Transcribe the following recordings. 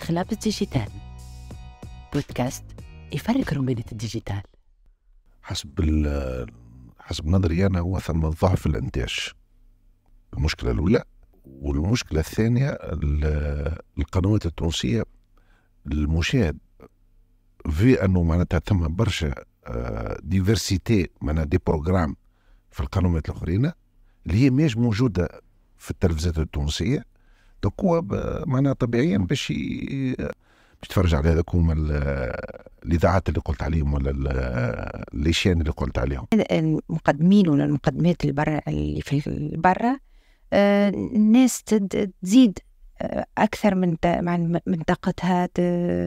خلاب الديجيتال، بودكاست يفرق رمية الديجيتال. حسب نظري أنا هو ثم ضعف الإنتاج، المشكلة الأولى. والمشكلة الثانية القنوات التونسية المشاهد في أنه معناتها ثم برشا ديفرسيتي معناتها دي بروغرام في القنوات الأخرين اللي هي ماش موجودة في التلفزيونات التونسية. دوك هو معناها طبيعيا باش تفرج على هذاك هما الإذاعات اللي قلت عليهم ولا الليشان اللي قلت عليهم. المقدمين ولا المقدمات اللي في البرة الناس تزيد أكثر من طاقتها،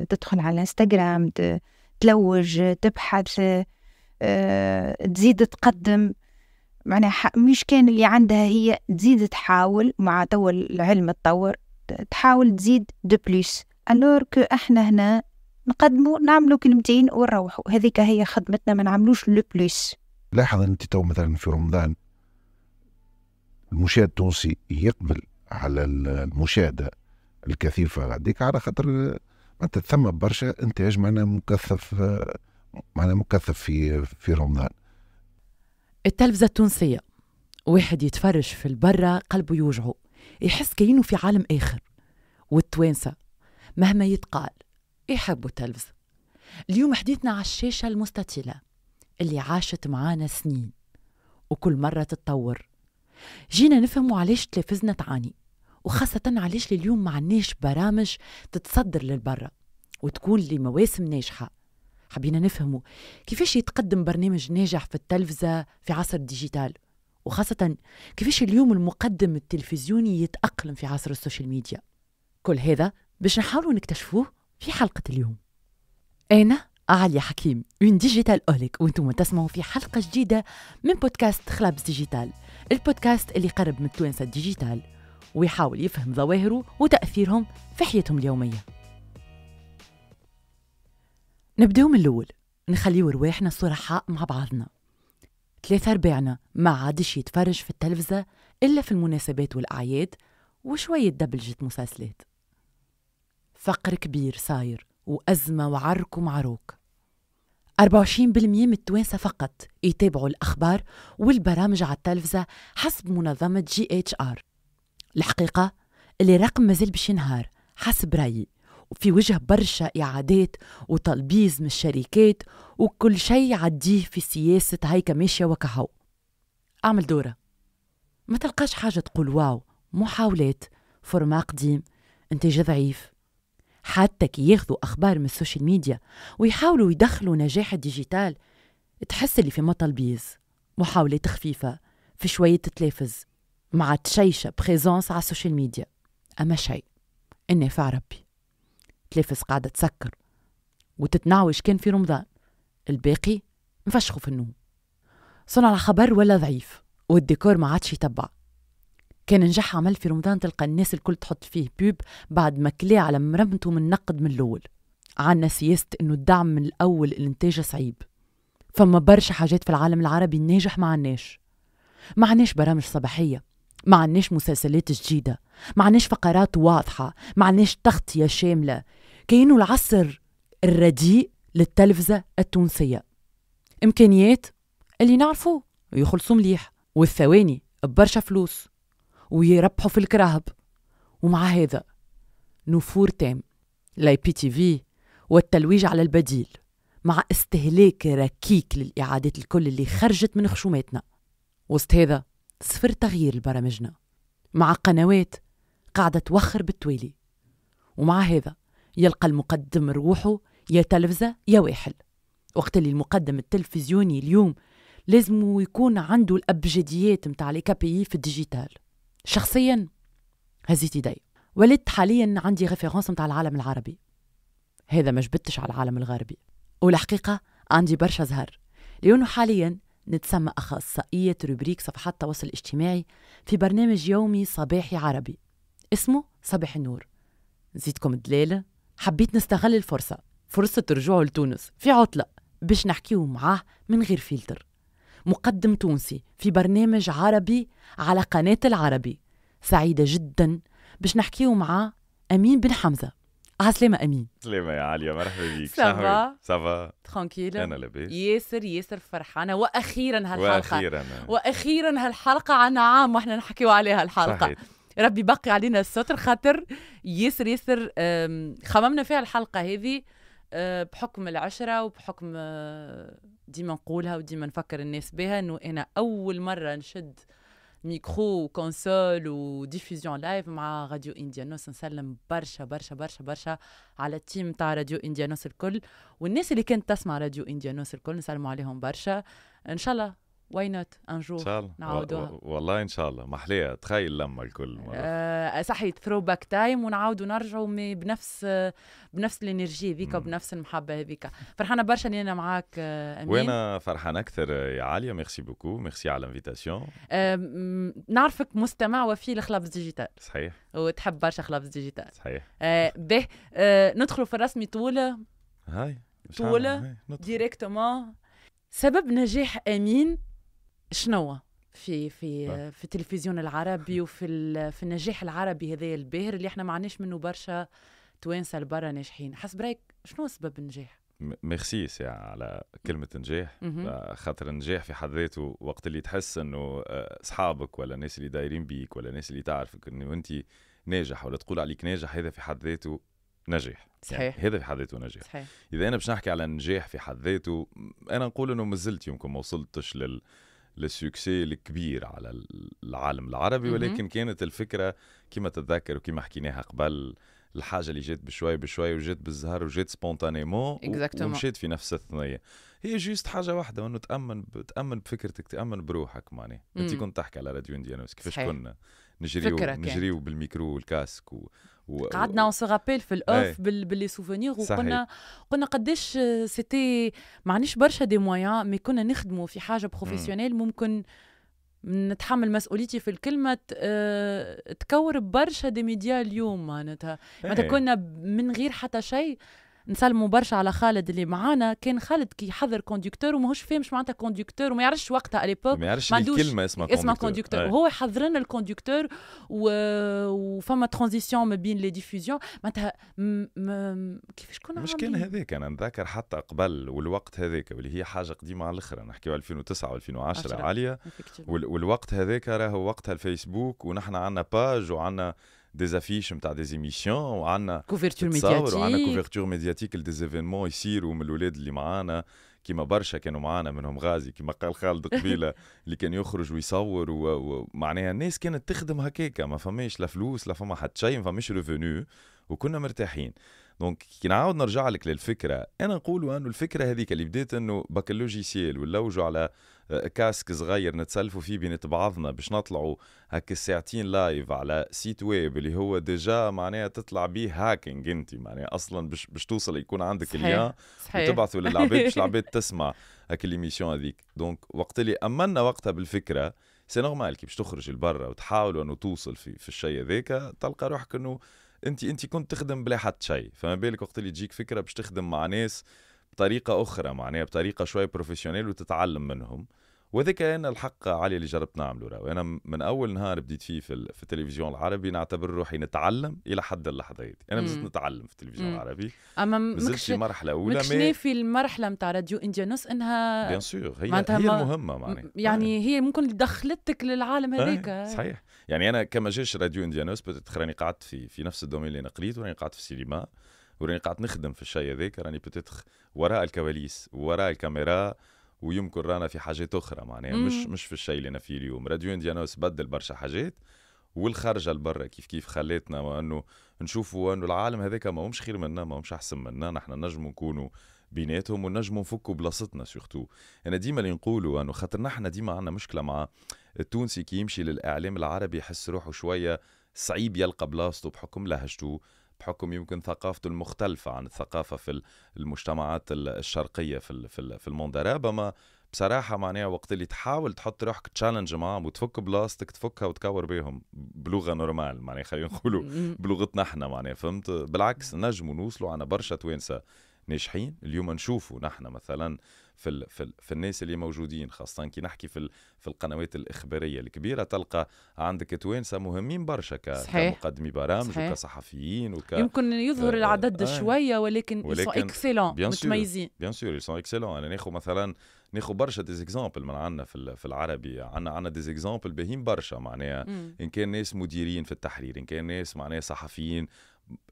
تدخل على انستغرام، تلوج، تبحث، تزيد تقدم. معناها مش كان اللي عندها هي تزيد تحاول مع تو العلم تطور، تحاول تزيد دو بليس. ألور كو احنا هنا نقدموا نعملوا كلمتين ونروحوا، هذيك هي خدمتنا، ما نعملوش لو بليس. لاحظ انت تو مثلا في رمضان المشاهد التونسي يقبل على المشاهدة الكثيفة غاديك على خاطر ما ثم برشا انتاج معنا مكثف في رمضان. التلفزة التونسية واحد يتفرج في البرة قلبه يوجعه، يحس كأنه في عالم آخر. والتوانسة مهما يتقال يحبوا التلفزة. اليوم حديثنا على الشاشة المستطيلة اللي عاشت معانا سنين وكل مرة تتطور. جينا نفهموا علاش تلفزنا تعاني، وخاصة علاش اليوم معناش برامج تتصدر للبرة وتكون لمواسم ناجحة. حبينا نفهموا كيفاش يتقدم برنامج ناجح في التلفزة في عصر الديجيتال، وخاصة كيفاش اليوم المقدم التلفزيوني يتأقلم في عصر السوشيال ميديا. كل هذا باش نحاولوا نكتشفوه في حلقة اليوم. أنا عليا حكيم، اون ديجيتال أوليك، وانتم تسمعوا في حلقة جديدة من بودكاست خلابس ديجيتال، البودكاست اللي قرب من التوانسة الديجيتال ويحاول يفهم ظواهره وتأثيرهم في حياتهم اليومية. نبدأ من الأول، نخليو رواحنا صرحاء مع بعضنا. 3/4 ما عادش يتفرج في التلفزة إلا في المناسبات والأعياد وشوية دبلجة مسلسلات. فقر كبير صاير وأزمة وعرك ومعروك. 24% من التوانسة فقط يتابعوا الأخبار والبرامج على التلفزة حسب منظمة GHR. الحقيقة اللي رقم مازال باش ينهار حسب رأيي، وفي وجه برشا إعادات وتلبيز من الشركات وكل شيء عديه في سياسة هيك ماشية وكهو. أعمل دورة ما تلقاش حاجة تقول واو، محاولات، فورما قديم، انتاج ضعيف. حتى كي ياخذوا أخبار من السوشيال ميديا ويحاولوا يدخلوا نجاح الديجيتال، تحس اللي في تلبيز، محاولات خفيفة في شوية تلافز مع تشيشة بريزونس على السوشيال ميديا. أما شيء النافع ربي، تلافز قاعدة تسكر وتتنعوش كان في رمضان، الباقي مفشخوا في النوم. صنع الخبر ولا ضعيف والديكور ما عادش يتبع. كان نجح عمل في رمضان تلقى الناس الكل تحط فيه بيب بعد ما كلاه على مرمته من نقد من الأول. عنا سياسة إنه الدعم من الأول الانتاج صعيب. فما برشا حاجات في العالم العربي الناجح ما عناش برامج صباحية، ما عناش مسلسلات جديدة، ما عناش فقرات واضحة، ما عناش تغطية شاملة. كأنه العصر الرديء للتلفزة التونسية. إمكانيات اللي نعرفوه يخلصوا مليح، والثواني ببرشا فلوس ويربحوا في الكراهب. ومع هذا نفور تام لاي بي تي في والتلويج على البديل، مع استهلاك ركيك للإعادات الكل اللي خرجت من خشوماتنا. وسط هذا صفر تغيير لبرامجنا، مع قنوات قاعدة توخر بالتوالي. ومع هذا يلقى المقدم روحه يا تلفزة يا واحل، وقت اللي المقدم التلفزيوني اليوم لازم يكون عنده الأبجديات متاع لي KPI في الديجيتال. شخصيا هزيت يدي، ولدت حاليا عندي ريفيرونس متاع العالم العربي، هذا ما جبتش على العالم الغربي. والحقيقة عندي برشا زهر، لأنه حاليا نتسمى أخصائية روبريك صفحات التواصل الاجتماعي في برنامج يومي صباحي عربي اسمه صباح النور. نزيدكم الدلالة، حبيت نستغل الفرصة، فرصة رجوعه لتونس في عطلة، باش نحكيه معاه من غير فلتر. مقدم تونسي في برنامج عربي على قناة العربي. سعيدة جدا باش نحكيه معاه أمين بن حمزة، عسلامة أمين. سلامة يا عليا، مرحبا بيك. سافا سافا ترانكيل. أنا لاباس ياسر فرحانة. وأخيرا هالحلقة عنا عام واحنا نحكيو عليها الحلقة. صحيح. ربي بقي علينا الستر، خاطر ياسر خممنا فيها الحلقة هذه بحكم العشرة وبحكم ديما نقولها وديما نفكر الناس بها انه انا اول مرة نشد ميكرو وكونسول وديفيزيون لايف مع راديو انديانوس. نسلم برشا على التيم تاع راديو انديانوس الكل، والناس اللي كانت تسمع راديو انديانوس الكل نسلموا عليهم برشا. ان شاء الله واي نوت ان جور ان شاء الله نعاودوها. والله ان شاء الله محليها. تخيل لما الكل صحيح ثرو باك تايم ونعاودوا نرجعوا بنفس الانرجي ذيك وبنفس المحبه هذيك. فرحانه برشا اني انا معاك امين. وانا فرحان اكثر يا عليا. ميرسي بوكو، ميرسي على الانفيتاسيون. نعرفك مستمع وفي لخلافز ديجيتال. صحيح. وتحب برشا خلافز ديجيتال. صحيح. به ندخلوا في الرسمي طوله ديريكتومون. سبب نجاح امين شنو في التلفزيون العربي وفي النجاح العربي هذا الباهر اللي احنا ما عناش منه برشا توانسه لبرا ناجحين؟ حسب رايك شنو سبب النجاح؟ ميرسي ساعة على كلمة نجاح. خاطر النجاح في حد ذاته وقت اللي تحس انه اصحابك ولا الناس اللي دايرين بيك ولا الناس اللي تعرفك انه انت ناجح ولا تقول عليك ناجح، هذا في حد ذاته نجاح. صحيح. يعني هذا في حد ذاته نجاح. صحيح. اذا انا باش نحكي على النجاح في حد ذاته، انا نقول انه مازلت يمكن ما وصلتش للسوكسي الكبير على العالم العربي، ولكن كانت الفكرة كما تتذكر وكما حكيناها قبل، الحاجة اللي جات بشوي وجات بالزهر وجات سبونتانيمون ومشيت في نفس الثنية. هي جيست حاجة واحدة، وانه تأمن بفكرتك، تأمن بروحك. معني انت كنت تحكي على راديو انديانوس كيفاش كنا نجريو بالميكرو والكاسك قعدنا اون سو رابيل في الاوف باللي سوفونير، وقلنا قداش سيتي معنيش برشا دي مويان، مي كنا نخدموا في حاجه بروفيسيونيل ممكن نتحمل مسؤوليتي في الكلمه تكور برشا دي ميديا اليوم. معناتها كنا من غير حتى شيء. نسلموا برشا على خالد اللي معانا. كان خالد كي يحضر كوندكتور وماهوش فاهمش معناتها كوندكتور وما يعرفش وقتها اليبوك، ما يعرفش الكلمه اسمها كوندكتور. وهو يحضر لنا الكوندكتور وفما ترانزيسيون ما بين لي ديفوزيون. معناتها كيفاش كنا مش كان هذاك. انا نذكر حتى قبل والوقت هذاك واللي هي حاجه قديمه على الاخر، نحكيو 2009 و2010 عاليه. والوقت هذاك راهو وقتها الفيسبوك ونحن عندنا باج وعندنا ديزافيش نتاع ديزيميسيون وعندنا كوفرتور ميدياتيك لدي ايفينمون يصيروا من الاولاد اللي معانا، كيما برشا كانوا معانا منهم غازي كيما قال خالد قبيله اللي كان يخرج ويصور ومعناها الناس كانت تخدم هكاكا، ما فماش لا فلوس لا فما حتى شيء، ما فماش ريفونو وكنا مرتاحين. دونك كي نعاود نرجع لك للفكره، انا نقول انه الفكره هذيك اللي بدات انه بكالوجيسيال ونلوجوا على كاسك صغير نتسلفوا فيه بين بعضنا باش نطلعوا هكا ساعتين لايف على سيت ويب اللي هو ديجا معناها تطلع بيه هاكينج. انت معناها اصلا باش توصل يكون عندك اللين وتبعثوا للعباد باش العباد تسمع هاك ليميسيون هذيك. دونك وقت اللي امنا وقتها بالفكره سي نورمال كي باش تخرج لبرا وتحاولوا انه توصل في الشيء هذاك، تلقى روحك انه انت كنت تخدم بلا حتى شيء. فما بالك وقت اللي تجيك فكره باش تخدم مع ناس بطريقه اخرى، معناها بطريقه شوي بروفيسيونيل وتتعلم منهم. وهذا كان الحق عالي اللي جربت نعمله. راهو انا من اول نهار بديت فيه في التلفزيون العربي نعتبر روحي نتعلم الى حد اللحظه هذه. انا مازلت نتعلم في التلفزيون العربي، مازلت في مرحله اولى. ماكش في المرحله نتاع راديو انديانوس انها بيان سور هي المهمه معناها، يعني هي ممكن اللي دخلتك للعالم هذاك. صحيح. يعني انا كما جاش راديو انديانوس بدات راني قعدت في نفس الدومين اللي انا قريت، وراني قعدت في السينما وراني قعدت نخدم في الشيء هذاك. راني بتتخ وراء الكواليس وراء الكاميرا، ويمكن رانا في حاجات اخرى معناها مش في الشيء اللي انا فيه اليوم. راديو انديانوس بدل برشا حاجات، والخرجه لبرا كيف خلتنا وانه نشوفوا انه العالم هذاك ما همش خير منا، ما همش احسن منا، نحن نجموا نكونوا بيناتهم ونجموا نفكوا بلاصتنا. سورتو انا ديما اللي نقولوا انه خاطر نحن ديما عندنا مشكله مع التونسي كي يمشي للاعلام العربي يحس روحه شويه صعيب يلقى بلاصته بحكم لهجته، بحكم يمكن ثقافته المختلفة عن الثقافة في المجتمعات الشرقية في المونداراب. ما بصراحة معناها وقت اللي تحاول تحط روحك تشالنج معهم وتفك بلاستك تفكها وتكور بيهم بلغة نورمال، معناها خلينا نقولوا بلغتنا احنا معناها، فهمت؟ بالعكس نجموا نوصلوا. عنا برشا توانسة ناجحين اليوم. نشوفوا نحن مثلا في الناس اللي موجودين، خاصة كي نحكي في القنوات الإخبارية الكبيرة، تلقى عندك توانسة مهمين برشا كمقدمي برامج وكصحفيين يمكن يظهر العدد شوية ولكن اكسلون متميزين. بيان سور يسون اكسلون. انا ناخذ برشا ديزيكزامبل من عندنا في العربي، عندنا ديزيكزامبل باهين برشا معناها، ان كان ناس مديرين في التحرير، ان كان ناس معناها صحفيين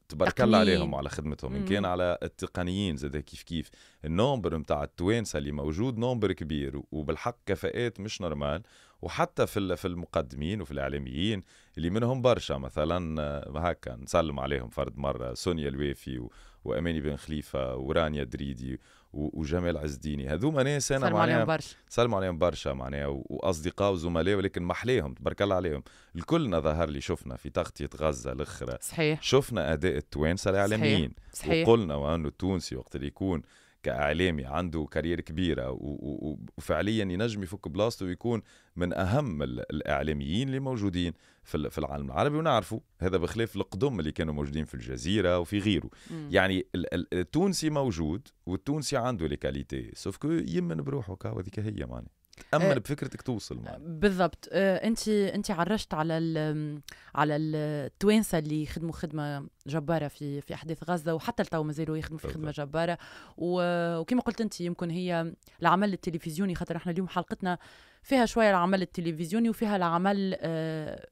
تبارك الله عليهم وعلى خدمتهم، ان كان على التقنيين زاد كيف النومبر نتاع التوانسه اللي موجود نومبر كبير وبالحق كفاءات مش نورمال. وحتى في المقدمين وفي الاعلاميين اللي منهم برشا، مثلا هكا نسلم عليهم فرد مره سونيا الوافي واماني بن خليفه ورانيا دريدي وجمال عزديني، هذوما ناس انا معناها سلموا عليهم برشا معناها واصدقاء وزملاء، ولكن محليهم تبارك الله عليهم. الكلنا ظهر لي شفنا في تغطيه غزه الاخرى صحيح، شفنا اداء التوانسه الاعلاميين، صحيح. وقلنا وانه التونسي وقت اللي يكون كاعلامي عنده كارير كبيره وفعليا ينجم يفك بلاصته ويكون من اهم الاعلاميين اللي موجودين في العالم العربي. ونعرفوا هذا بخلاف القدم اللي كانوا موجودين في الجزيره وفي غيره. يعني التونسي موجود والتونسي عنده لي كاليتي، سوف كو يمن بروحه كا هذيك هي معناها تأمل بفكرتك توصل معنا. بالضبط. انت عرجت على التوانسه اللي يخدموا خدمه جباره في احداث غزه، وحتى التو مازالوا يخدموا في خدمه جباره. وكما قلت انت يمكن هي العمل التلفزيوني، خاطر احنا اليوم حلقتنا فيها شويه العمل التلفزيوني وفيها العمل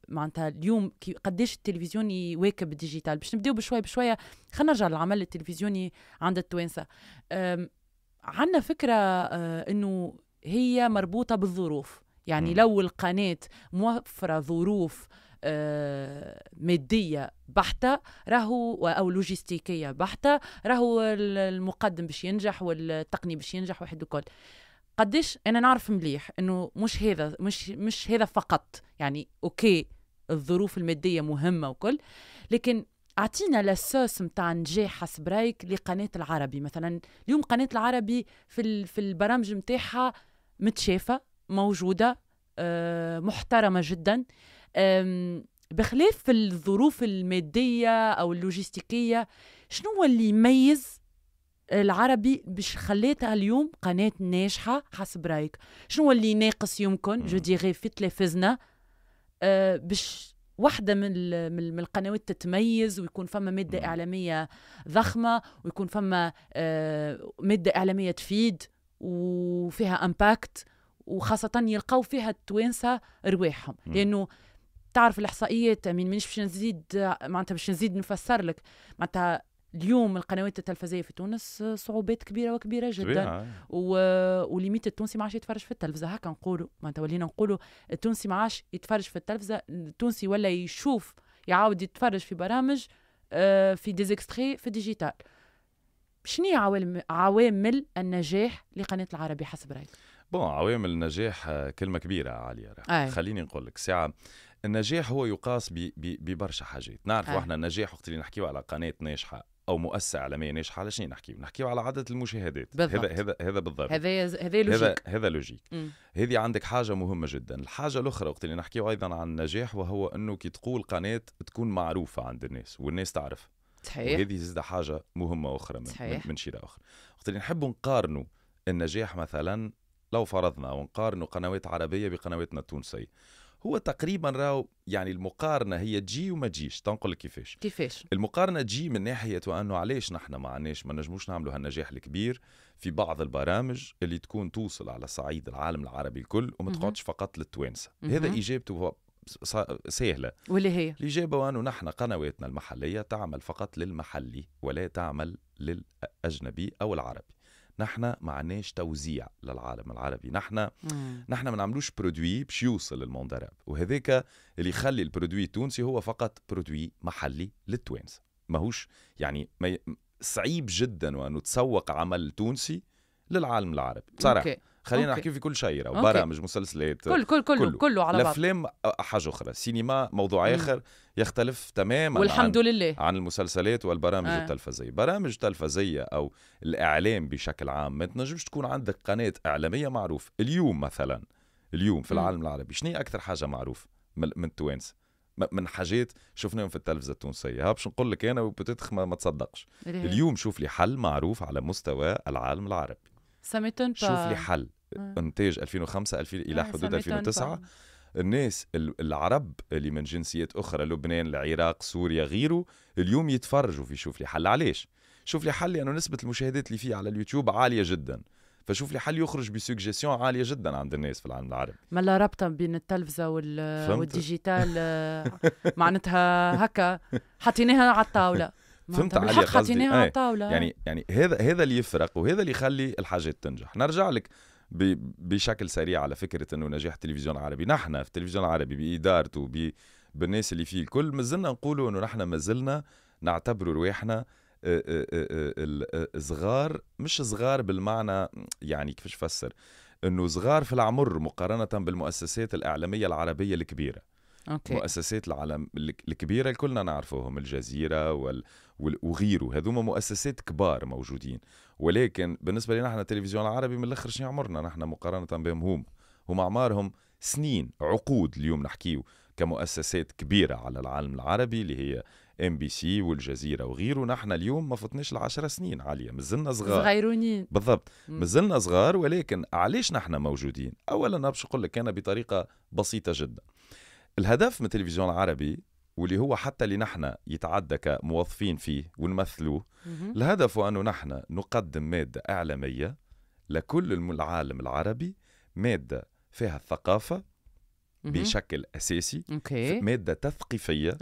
معناتها اليوم قديش التلفزيون يواكب الديجيتال. باش نبداو بشويه خلينا نرجع للعمل التلفزيوني عند التوانسه. عندنا فكره انه هي مربوطة بالظروف، يعني لو القناة موفرة ظروف مادية بحتة راهو أو لوجستيكية بحتة راهو المقدم باش ينجح والتقني باش ينجح واحد الكل. قديش أنا نعرف مليح إنه مش هذا فقط، يعني أوكي الظروف المادية مهمة وكل، لكن أعطينا للسوس متاع نجاح حسب رايك لقناة العربي. مثلا اليوم قناة العربي في البرامج متاعها متشافة موجودة محترمة جدا، بخلاف الظروف المادية أو اللوجستيكية. شنو هو اللي يميز العربي باش خليتها اليوم قناة ناجحة حسب رايك؟ شنو هو اللي ناقص يمكن جو ديغي في تلفزنا باش واحدة من القنوات تتميز ويكون فما مادة إعلامية ضخمة ويكون فما مادة إعلامية تفيد وفيها امباكت، وخاصة يلقاو فيها التوانسة رواحهم؟ لأنه تعرف الإحصائيات، مانيش باش نزيد معناتها باش نزيد نفسر لك. معناتها اليوم القنوات التلفزية في تونس صعوبات كبيرة جدا، وليميت التونسي ما عادش يتفرج في التلفزة. هكا نقولوا معناتها ولينا نقولوا التونسي ما عادش يتفرج في التلفزة، التونسي ولا يشوف يعاود يتفرج في برامج في ديزيكستري في ديجيتال. شنو عوامل النجاح لقناة العربي حسب رأيك؟ عوامل النجاح كلمة كبيرة عالية. خليني نقول لك ساعة، النجاح هو يقاس ببرشا حاجات. نعرف احنا النجاح وقت اللي نحكيو على قناة ناجحة او مؤسسة إعلامية ناجحة، على شنو نحكيو على عدد المشاهدات. هذا بالضبط، هذا لوجيك. هذه عندك حاجة مهمة جدا. الحاجة الأخرى وقت اللي نحكيو أيضا عن النجاح وهو أنه كي تقول قناة تكون معروفة عند الناس والناس تعرف. صحيح. وهذه زيادة حاجة مهمة أخرى من شيء آخر. وقت اللي نحبوا نقارنوا النجاح مثلا، لو فرضنا ونقارنوا قنوات عربية بقنواتنا التونسية، هو تقريبا راو يعني المقارنة هي تجي وما تجيش. تنقل كيفاش المقارنة تجي من ناحية وأنه علاش نحن ما نجموش نعملوا هالنجاح الكبير في بعض البرامج اللي تكون توصل على صعيد العالم العربي الكل وما تقعدش فقط للتوانسة. هذا إجابته سهلة، واللي هي الإجابة وأنه نحن قنواتنا المحلية تعمل فقط للمحلي ولا تعمل للأجنبي أو العربي. نحن ما عناش توزيع للعالم العربي. نحن ما نعملوش برودوي باش يوصل للموند عرب، وهذاك اللي يخلي البرودوي التونسي هو فقط برودوي محلي للتوانسة. ماهوش يعني صعيب جدا وأنه تسوق عمل تونسي للعالم العربي بصراحة. خلينا نحكي في كل شيء، برامج، مسلسلات، كله على بعض. الافلام حاجه اخرى، السينما موضوع اخر يختلف تماما والحمد لله عن المسلسلات والبرامج التلفزية. برامج تلفزية او الاعلام بشكل عام ما تنجمش تكون عندك قناة اعلامية معروف. اليوم مثلا في العالم العربي شنو اكثر حاجة معروف من التوانسة من حاجات شفناهم في التلفزة التونسية؟ باش نقول لك انا وبتدخل ما تصدقش. اليوم شوف لي حل معروف على مستوى العالم العربي. شوف لي حل. انتاج 2005 الى حدود 2009 الناس العرب اللي من جنسيات اخرى، لبنان، العراق، سوريا، غيره، اليوم يتفرجوا في شوف لي حل. علاش شوف لي حل؟ لانه نسبه المشاهدات اللي فيه على اليوتيوب عاليه جدا، فشوف لي حل يخرج بسوجيسيون عاليه جدا عند الناس في العالم العربي. ما لا رابطه بين التلفزه والديجيتال معناتها هكا حطيناها على الطاوله. فهمت علي قصدي؟ يعني هذا اللي يفرق، وهذا اللي يخلي الحاجات تنجح. نرجع لك بشكل سريع على فكره انه نجاح التلفزيون العربي. نحن في التلفزيون العربي بادارته بالناس اللي فيه الكل مازلنا نقولوا انه نحن مازلنا نعتبروا رواحنا صغار، مش صغار بالمعنى يعني كيفاش فسر، انه صغار في العمر مقارنه بالمؤسسات الاعلاميه العربيه الكبيره. أوكي. مؤسسات العالم الكبيره كلنا نعرفوهم، الجزيره وغيره، هذوما مؤسسات كبار موجودين. ولكن بالنسبه لنا نحن التلفزيون العربي من الاخر شنو عمرنا نحن مقارنه بهم؟ هم اعمارهم سنين، عقود. اليوم نحكيو كمؤسسات كبيره على العالم العربي اللي هي MBC والجزيره وغيره، نحن اليوم ما فتناش ال10 سنين عاليه، مازلنا صغيرونين بالضبط، مازلنا صغار. ولكن علاش نحن موجودين؟ اولا باش نقول لك انا بطريقه بسيطه جدا. الهدف من التلفزيون العربي واللي هو حتى اللي نحن يتعدى كموظفين فيه ونمثلوه، الهدف هو أنه نحن نقدم مادة إعلامية لكل العالم العربي، مادة فيها الثقافة بشكل أساسي، مادة تثقيفية،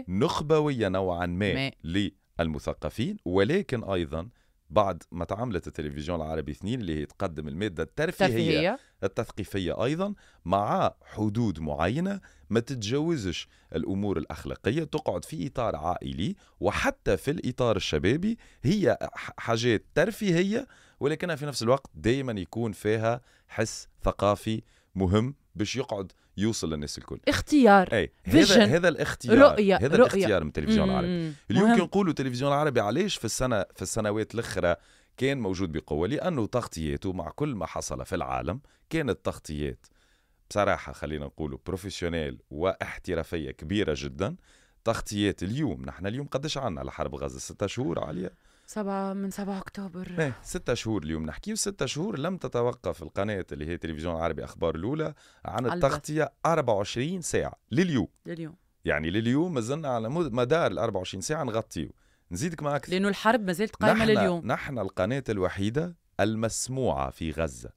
نخبوية نوعا ما للمثقفين، ولكن أيضا بعد ما تعاملت التلفزيون العربي 2 اللي هي تقدم المادة الترفيهية التثقيفية أيضا مع حدود معينة ما تتجاوزش الأمور الأخلاقية، تقعد في إطار عائلي وحتى في الإطار الشبابي، هي حاجات ترفيهية ولكنها في نفس الوقت دايما يكون فيها حس ثقافي مهم باش يقعد يوصل للناس الكل. اختيار هذا الاختيار، رؤية. هذا الاختيار من التلفزيون العربي. اليوم نقولوا التلفزيون العربي علاش في السنوات الاخرى كان موجود بقوة؟ لأنه تغطياته مع كل ما حصل في العالم كانت تغطيات بصراحة خلينا نقولوا بروفيسيونيل واحترافية كبيرة جدا. تغطيات اليوم نحن اليوم قديش عنا لحرب غزة؟ 6 شهور عالية، من 7 أكتوبر 6 شهور اليوم نحكي، 6 شهور لم تتوقف القناة اللي هي تلفزيون العربي أخبار الأولى عن التغطية 24 ساعة لليوم. يعني لليوم مازلنا على مدار ال 24 ساعة نغطيه. نزيدك معك لأنه الحرب ما زالت قائمة لليوم. نحن القناة الوحيدة المسموعة في غزة،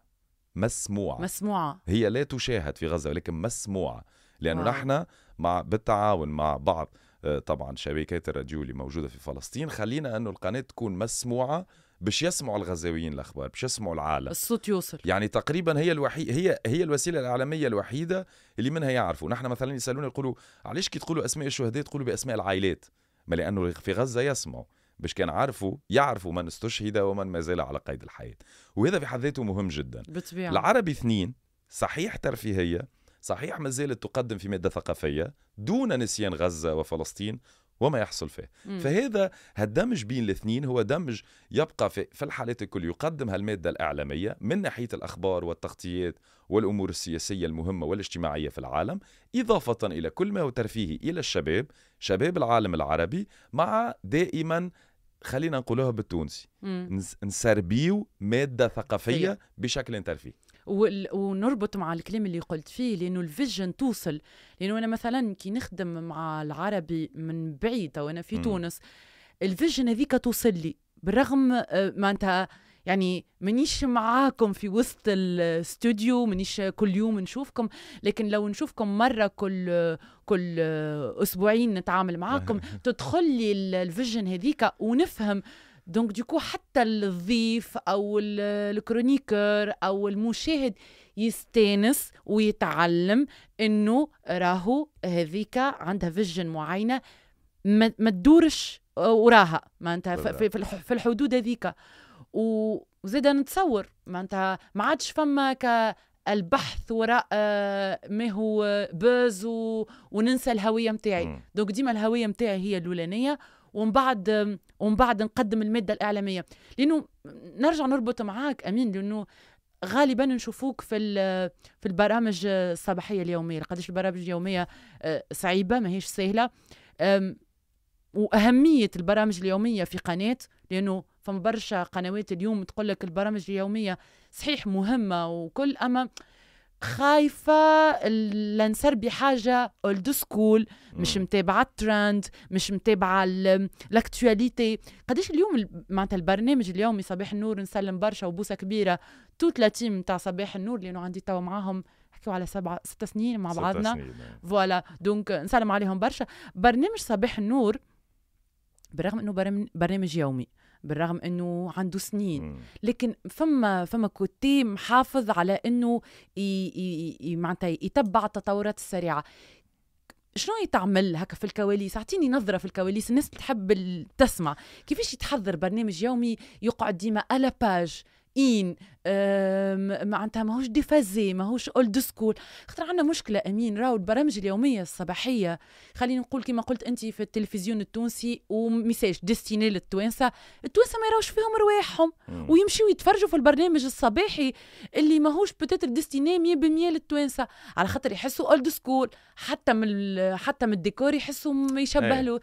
مسموعة هي لا تشاهد في غزة ولكن مسموعة، لأنه نحن بالتعاون مع بعض طبعا شبكات الراديو اللي موجودة في فلسطين خلينا أنه القناة تكون مسموعة باش يسمعوا الغزاويين الأخبار، باش يسمعوا العالم، الصوت يوصل. يعني تقريبا هي الوسيلة الإعلامية الوحيدة اللي منها يعرفوا. نحن مثلا يسألون يقولوا علاش كي تقولوا أسماء الشهداء تقولوا بأسماء العائلات؟ ما لأنه في غزة يسمعوا باش كان يعرفوا من استشهد ومن ما زال على قيد الحياة، وهذا في حد ذاته مهم جدا. بطبيعة. العربي 2 صحيح ترفيهية، صحيح ما زالت تقدم في مادة ثقافية دون نسيان غزة وفلسطين وما يحصل فيه. فهذا الدمج بين الاثنين هو دمج يبقى في الحالات الكل يقدم هالمادة الإعلامية من ناحية الأخبار والتغطيات والأمور السياسية المهمة والاجتماعية في العالم، إضافة إلى كل ما هو ترفيهي إلى شباب العالم العربي، مع دائما خلينا نقولها بالتونسي نسربيو مادة ثقافية بشكل ترفيهي. ونربط مع الكلام اللي قلت فيه، لأنه الفيجن توصل. لأنه أنا مثلا كي نخدم مع العربي من بعيد وأنا في تونس، الفيجن هذيك توصل لي بالرغم ما أنت يعني منيش معاكم في وسط الاستوديو، منيش كل يوم نشوفكم، لكن لو نشوفكم مرة كل أسبوعين نتعامل معاكم تدخل لي الفيجن هذيك ونفهم. دونك ديكو حتى الضيف أو الكرونيكر أو المشاهد يستانس ويتعلم إنه راهو هذيك عندها فيجن معينة ما تدورش وراها، ما أنت في الحدود هذيك. وزيد نتصور ما أنت ما عادش فما البحث وراء ما هو بوز وننسى الهوية متاعي. دونك ديما الهوية متاعي هي الأولانية، ومن بعد نقدم المادة الإعلامية. لأنه نرجع نربط معاك أمين، لأنه غالبا نشوفوك في البرامج الصباحية اليومية. قديش البرامج اليومية صعيبة، ما هيش سهلة، وأهمية البرامج اليومية في قناة، لأنه فما برشا قنوات اليوم تقول لك البرامج اليوميه صحيح مهمه وكل، اما خايفة لنسربي حاجة اولد سكول، مش متابعة الترند، مش متابعة الاكتواليتي. قديش اليوم معناتها البرنامج اليومي صباح النور، نسلم برشا وبوسة كبيرة توت لا تيم متاع صباح النور، لأنه عندي توا معاهم حكيوا على 6 سنين مع بعضنا فوالا، دونك نسلم عليهم برشا. برنامج صباح النور بالرغم انه برنامج يومي، بالرغم انه عنده سنين، لكن فما كوتي محافظ على انه معناتها يتبع التطورات السريعه. شنو يتعمل هكا في الكواليس؟ اعطيني نظره في الكواليس، الناس تحب تسمع كيفاش يتحضر برنامج يومي يقعد ديما على باج معناتها ماهوش ديفازي، ماهوش اولد سكول. خاطر عندنا مشكله امين، راهو البرامج اليوميه الصباحيه خلينا نقول كما قلت انت في التلفزيون التونسي وميساج ديستيني للتوانسه، التوانسه ما يراوش فيهم رواحهم ويمشيوا يتفرجوا في البرنامج الصباحي اللي ماهوش بتاتر ديستيني 100% للتوانسه، على خاطر يحسوا اولد سكول، حتى من الديكور يحسوا ما يشبه له.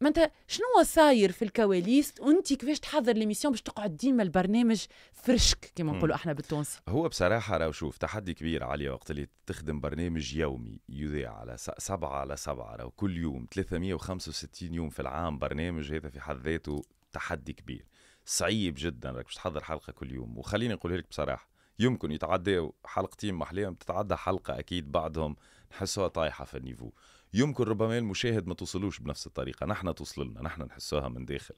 ما انت شنو صاير في الكواليس وانت كيفاش تحضر ليميسيون باش تقعد ديما البرنامج فرشك كما نقولوا احنا بالتونسي؟ هو بصراحه راهو شوف تحدي كبير عليا وقت اللي تخدم برنامج يومي يذاع على 7/7، راهو كل يوم 365 يوم في العام برنامج، هذا في حد ذاته تحدي كبير صعيب جدا، راك باش تحضر حلقه كل يوم. وخليني نقول لك بصراحه يمكن يتعداو حلقتين محليهم، تتعدى حلقه اكيد بعدهم نحسوها طايحه في النيفو، يمكن ربما المشاهد ما توصلوش بنفس الطريقة، نحن توصلنا، نحن نحسوها من داخل.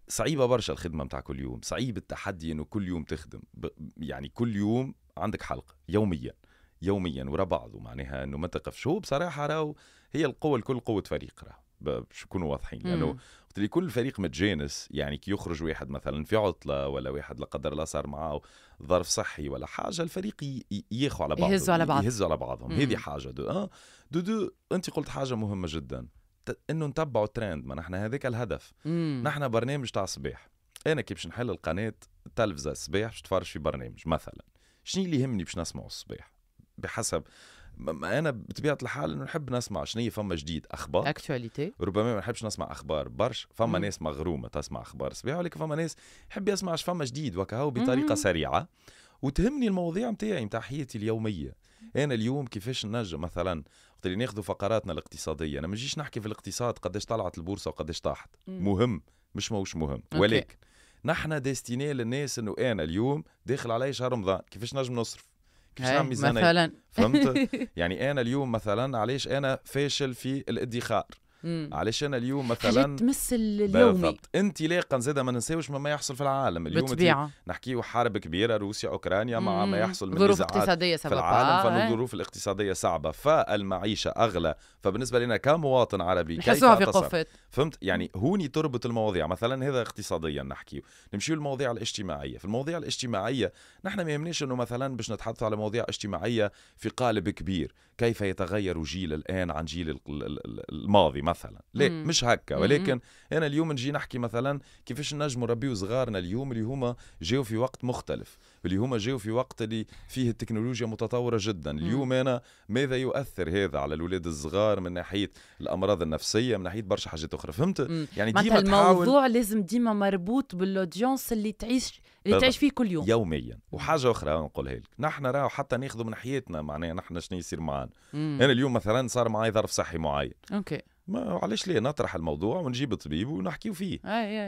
صعيبة برشا الخدمة متاع كل يوم، صعيب التحدي انه كل يوم تخدم، يعني كل يوم عندك حلقة يوميا ورا بعض، ومعناها انه ما تقفش. هو بصراحة راهو هي القوة الكل قوة فريق، راهو باش نكونوا واضحين، لانه وقت اللي كل فريق متجانس، يعني كي يخرج واحد مثلا في عطلة ولا واحد لا قدر الله صار معاه ظرف صحي ولا حاجة، الفريق ياخوا على بعض، يهزوا على بعضهم. هذه حاجة دو انت قلت حاجة مهمة جدا، انه نتبعوا الترند، ما نحن هذاك الهدف. نحن برنامج تاع صباح، انا كي باش نحل القناة التلفزة الصباح باش تفرج في برنامج مثلا، شنو اللي يهمني باش نسمعه الصباح؟ بحسب انا بطبيعه الحال انه نحب نسمع شنو فما جديد، اخبار اكتواليتي، ربما ما نحبش نسمع اخبار برش، فما ناس مغرومه تسمع اخبار صباح، ولكن فما ناس يحب يسمع فما جديد وكهو بطريقه سريعه، وتهمني المواضيع نتاعي نتاع حياتي اليوميه. انا اليوم كيفاش ننجم مثلا وقت اللي ناخذوا فقراتنا الاقتصاديه، انا ما نجيش نحكي في الاقتصاد قداش طلعت البورصه وقداش طاحت، مهم مش مهم، ولكن نحن ديستيني للناس انه انا اليوم داخل علي شهر رمضان، كيفاش نجم نصرف، كيفاش نعمل ميزانية مثلا، فهمت؟ يعني انا اليوم مثلا علاش انا فاشل في الادخار، علاش انا اليوم مثلا حاجات تمس اليومي انطلاقا زاده ما ننساوش ما يحصل في العالم اليوم، نحكيو حرب كبيره روسيا اوكرانيا مع ما يحصل من ظروف اقتصاديه في العالم، فالظروف الاقتصاديه صعبه، فالمعيشه اغلى، فبالنسبه لنا كمواطن عربي كيف في فهمت؟ يعني هوني تربط المواضيع، مثلا هذا اقتصاديا نحكيو، نمشيو للمواضيع الاجتماعيه. في المواضيع الاجتماعيه نحن ما يهمنيش انه مثلا باش نتحدث على مواضيع اجتماعيه في قالب كبير، كيف يتغير جيل الان عن جيل الماضي مثلا، لا مش هكا، ولكن انا اليوم نجي نحكي مثلا كيفاش نجموا نربيو صغارنا اليوم اللي هما جاوا في وقت مختلف، اللي هما جاوا في وقت اللي فيه التكنولوجيا متطوره جدا. اليوم انا ماذا يؤثر هذا على الاولاد الصغار من ناحيه الامراض النفسيه، من ناحيه برشا حاجات اخرى، فهمت؟ يعني ديما الموضوع لازم ديما مربوط بالاودينس اللي تعيش فيه كل يوم يوميا. وحاجه اخرى نقولها لك، نحن راهو حتى ناخذ من حياتنا، معناها نحن شنو يصير معنا. انا اليوم مثلا صار معي ظرف صحي معين، اوكي، ما علاش ليه نطرح الموضوع ونجيب طبيب ونحكيو فيه.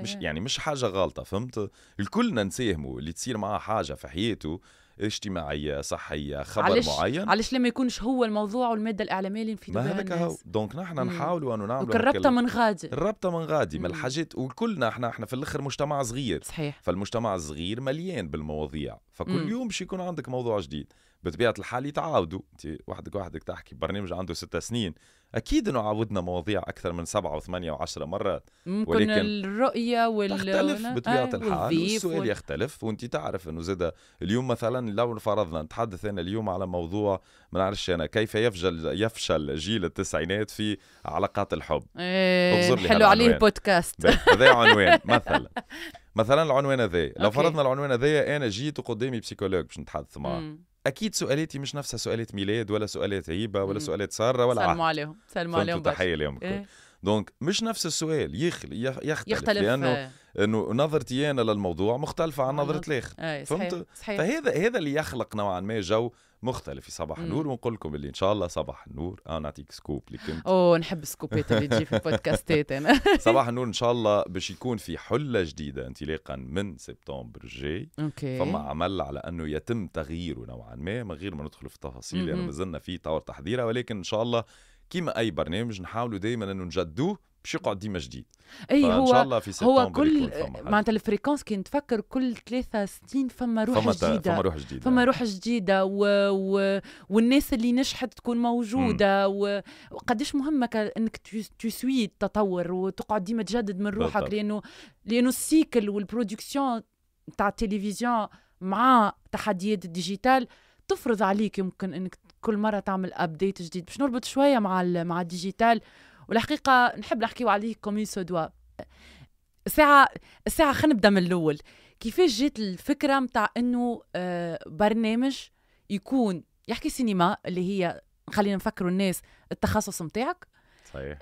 مش يعني مش حاجه غلطه، فهمت؟ الكلنا نساهموا، اللي تصير معاه حاجه في حياته اجتماعيه صحيه خبر معين، علاش لما يكونش هو الموضوع والماده الاعلاميه اللي نفيدوا بها الناس. هو دونك نحن نحاولوا انه نعملوا الربطه من غادي من الحاجات. وكلنا احنا في الاخر مجتمع صغير، صحيح، فالمجتمع الصغير مليان بالمواضيع، فكل يوم باش يكون عندك موضوع جديد. بطبيعه الحال يتعاودوا، انت وحدك تحكي برنامج عنده 6 سنين، اكيد انه عاودنا مواضيع اكثر من 7 و8 و10 مرات، ولكن الرؤيه تختلف بطبيعه الحال، والسؤال يختلف. وانت تعرف انه زاد اليوم مثلا لو فرضنا نتحدث انا اليوم على موضوع ما نعرفش انا كيف يفشل جيل التسعينات في علاقات الحب، حلو عليه بودكاست هذا عنوان مثلا العنوان هذا، لو فرضنا العنوان هذا انا جيت وقدامي بسيكولوج باش نتحدث معاه، اكيد سؤالاتي مش نفسها سؤالات ميلاد ولا سؤالات هيبه ولا سؤالات ساره ولا سلموا عليهم تحيه لهم. دونك مش نفس السؤال يختلف لانه انه نظرتي انا للموضوع مختلفه عن نظره الاخر. فهمت؟ فهذا اللي يخلق نوعا ما جو مختلف في صباح النور. ونقول لكم اللي ان شاء الله صباح النور نعطيك سكوب اللي كنت نحب السكوبات اللي تجي في البودكاستات انا. صباح النور ان شاء الله باش يكون في حله جديده انطلاقا من سبتمبر الجاي. فما عمل على انه يتم تغييره نوعا ما من غير ما ندخل في التفاصيل لانه مازلنا في طور تحضيرها، ولكن ان شاء الله كيما اي برنامج نحاولوا دائما انه نجدوه باش يقعد ديما جديد. هو شاء الله في سبتمبر هو كل معناتها الفريكونس كي نتفكر كل 3 سنين فما روح جديده، فما روح جديده والناس اللي نجحت تكون موجوده وقديش مهمه انك تسوي التطور وتقعد ديما تجدد من روحك. لانه السيكل والبرودكسيون تاع التلفزيون مع تحديات الديجيتال تفرض عليك يمكن انك كل مره تعمل ابديت جديد. باش نربط شويه مع الديجيتال، والحقيقه نحب نحكيو عليه كومي سودوا. الساعه خلينا نبدا من الاول. كيفاش جات الفكره متاع انه برنامج يكون يحكي سينما اللي هي خلينا نفكروا الناس التخصص متاعك صحيح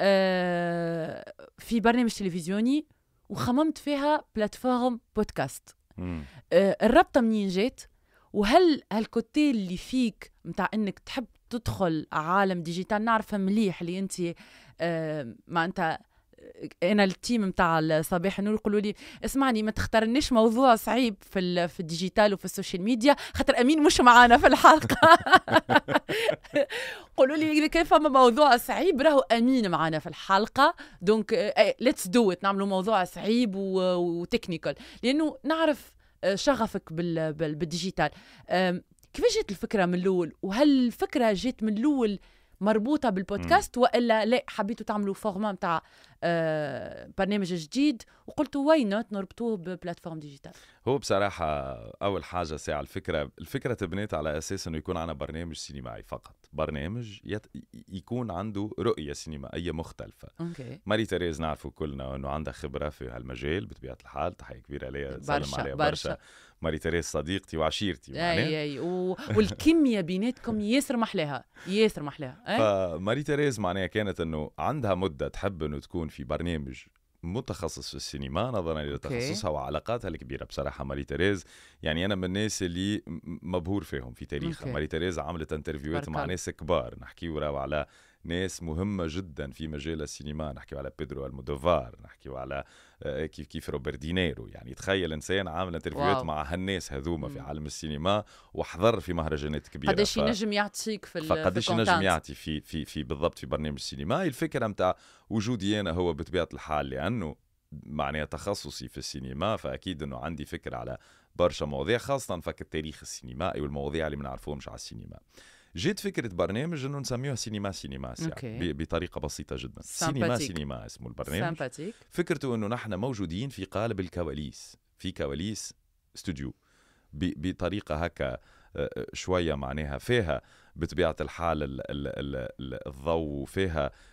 في برنامج تلفزيوني وخممت فيها بلاتفورم بودكاست. الربطه منين جات؟ وهل هالكوتي اللي فيك متاع انك تحب تدخل عالم ديجيتال؟ نعرف مليح اللي انت ما انت انا التيم متاع الصباح النور يقولوا لي اسمعني ما تختارنيش موضوع صعيب في الديجيتال وفي السوشيال ميديا خاطر امين مش معانا في الحلقه. قولوا لي كيف فما موضوع صعيب راهو امين معانا في الحلقه، دونك ليتس دو ات نعملوا موضوع صعيب وتكنيكال لانه نعرف شغفك بالديجيتال. كيفاش جات الفكره من الاول؟ وهل الفكره جات من الاول مربوطه بالبودكاست والا لا حبيتوا تعملوا فورما نتاع برنامج جديد وقلتوا واي نوت نربطوه ببلاتفورم ديجيتال؟ هو بصراحه اول حاجه ساعه الفكره تبنيت على اساس انه يكون عندنا برنامج سينمائي فقط، برنامج يكون عنده رؤيه سينمائيه مختلفه. ماري تيريز نعرفوا كلنا انه عندها خبره في هالمجال بطبيعه الحال، تحيه كبيره عليها سلم عليها برشا. ماري تيريز صديقتي وعشيرتي اي والكيمياء بيناتكم ياسر محلاها ياسر محلاها. فماري تيريز معناها كانت انه عندها مده تحب انه تكون في برنامج متخصص في السينما نظرا الى تخصصها وعلاقاتها الكبيره. بصراحه ماري تيريز يعني انا من الناس اللي مبهور فيهم في تاريخها. ماري تيريز عملت انترفيوهات مع ناس كبار، نحكيو على ناس مهمة جدا في مجال السينما، نحكي على بيدرو المودوفار، نحكي على كيف روبرت دينيرو. يعني تخيل إنسان عامل انترفيوهات مع هالناس هذوما في عالم السينما وحضر في مهرجانات كبيرة. قديش ينجم يعطيك فقديش ينجم يعطي في بالضبط في برنامج سينمائي. الفكرة متاع وجودي أنا هو بطبيعة الحال لأنه معناها تخصصي في السينما، فأكيد أنه عندي فكرة على برشا مواضيع خاصة فك التاريخ السينمائي والمواضيع اللي ما نعرفهمش على السينما. جيت فكرة برنامج انه نسميوها سينما بطريقة بسيطة جدا. سينما اسمه البرنامج. فكرته انه نحن موجودين في قالب الكواليس، في كواليس استوديو بطريقة هكا شوية معناها فيها بطبيعة الحال الضوء،